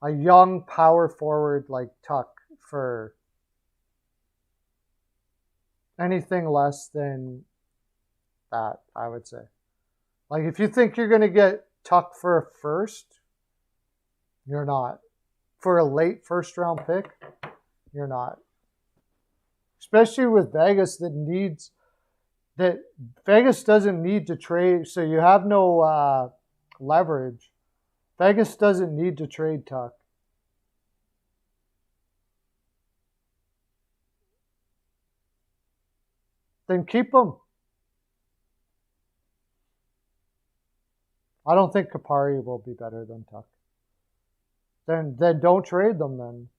Speaker 1: a young power forward like Tuck, for anything less than that, I would say. Like, if you think you're going to get Tuck for a first, you're not. For a late first-round pick, you're not. Especially with Vegas Vegas doesn't need to trade, so you have no leverage. Vegas doesn't need to trade Tuck. Then keep him. I don't think Kapari will be better than Tuck. Then don't trade them then.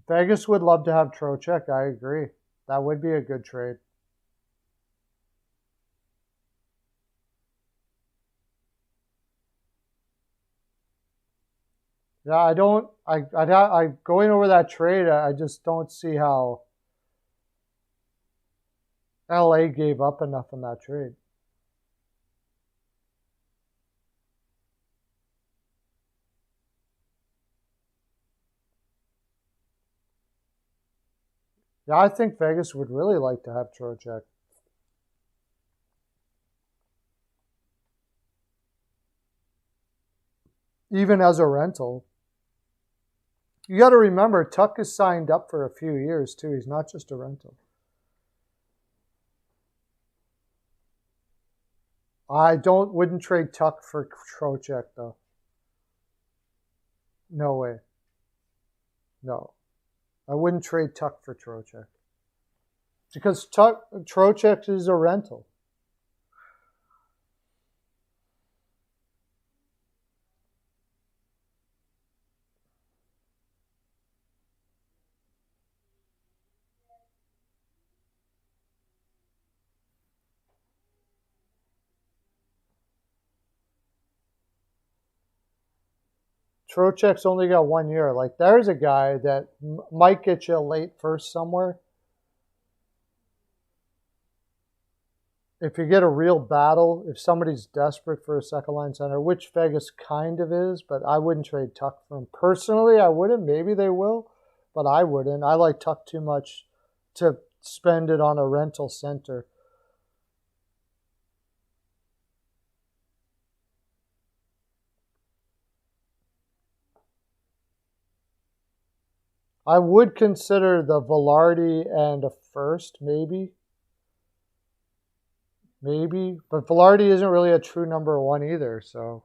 Speaker 1: Vegas would love to have Trocheck. I agree. That would be a good trade. Yeah, going over that trade, I just don't see how LA gave up enough in that trade. Yeah, I think Vegas would really like to have Trocheck. Even as a rental. You got to remember, Tuck is signed up for a few years too. He's not just a rental. I wouldn't trade Tuck for Trocheck though. No way. No. I wouldn't trade Tuck for Trocheck. Because Trocheck is a rental. Trocheck's only got 1 year. Like, there's a guy that might get you a late first somewhere. If you get a real battle, if somebody's desperate for a second line center, which Vegas kind of is, but I wouldn't trade Tuck for him. Personally, I wouldn't. Maybe they will, but I wouldn't. I like Tuck too much to spend it on a rental center. I would consider the Velarde and a first, maybe. Maybe. But Velarde isn't really a true number one either, so.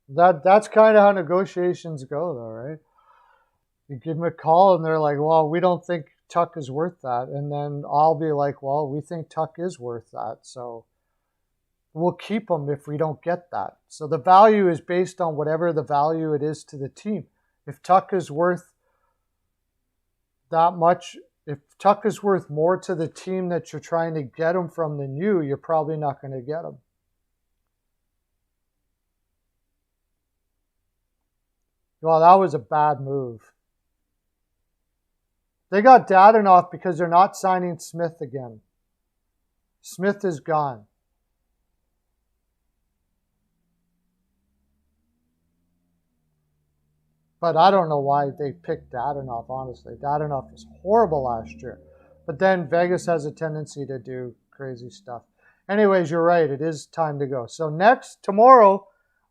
Speaker 1: That's kind of how negotiations go, though, right? You give them a call and they're like, well, we don't think Tuck is worth that. And then I'll be like, well, we think Tuck is worth that. So we'll keep him if we don't get that. So the value is based on whatever the value it is to the team. If Tuck is worth that much, if Tuck is worth more to the team that you're trying to get him from than you're probably not going to get him. Well, that was a bad move. They got Dadonov because they're not signing Smith again. Smith is gone. But I don't know why they picked Dadonov, honestly. Dadonov was horrible last year. But then Vegas has a tendency to do crazy stuff. Anyways, you're right. It is time to go. So tomorrow,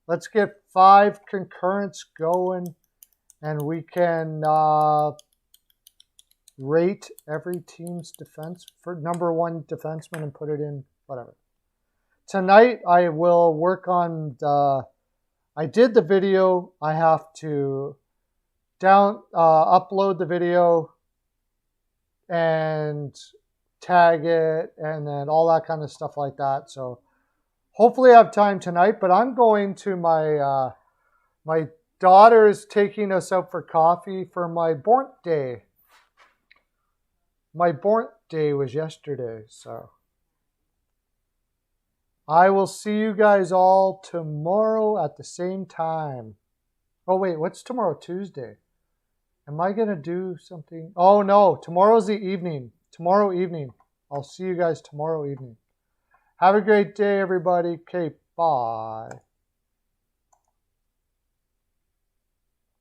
Speaker 1: let's get 5 concurrents going. And we can rate every team's defense for number 1 defenseman and put it in whatever. Tonight, I will work on I did the video. I have to upload the video and tag it and then all that kind of stuff like that. So hopefully I have time tonight, but I'm going to my daughter is taking us out for coffee for my birthday. My birthday was yesterday, so I will see you guys all tomorrow at the same time. Oh wait, what's tomorrow? Tuesday. Am I going to do something? Oh no, tomorrow's the evening. Tomorrow evening. I'll see you guys tomorrow evening. Have a great day, everybody. Okay, bye.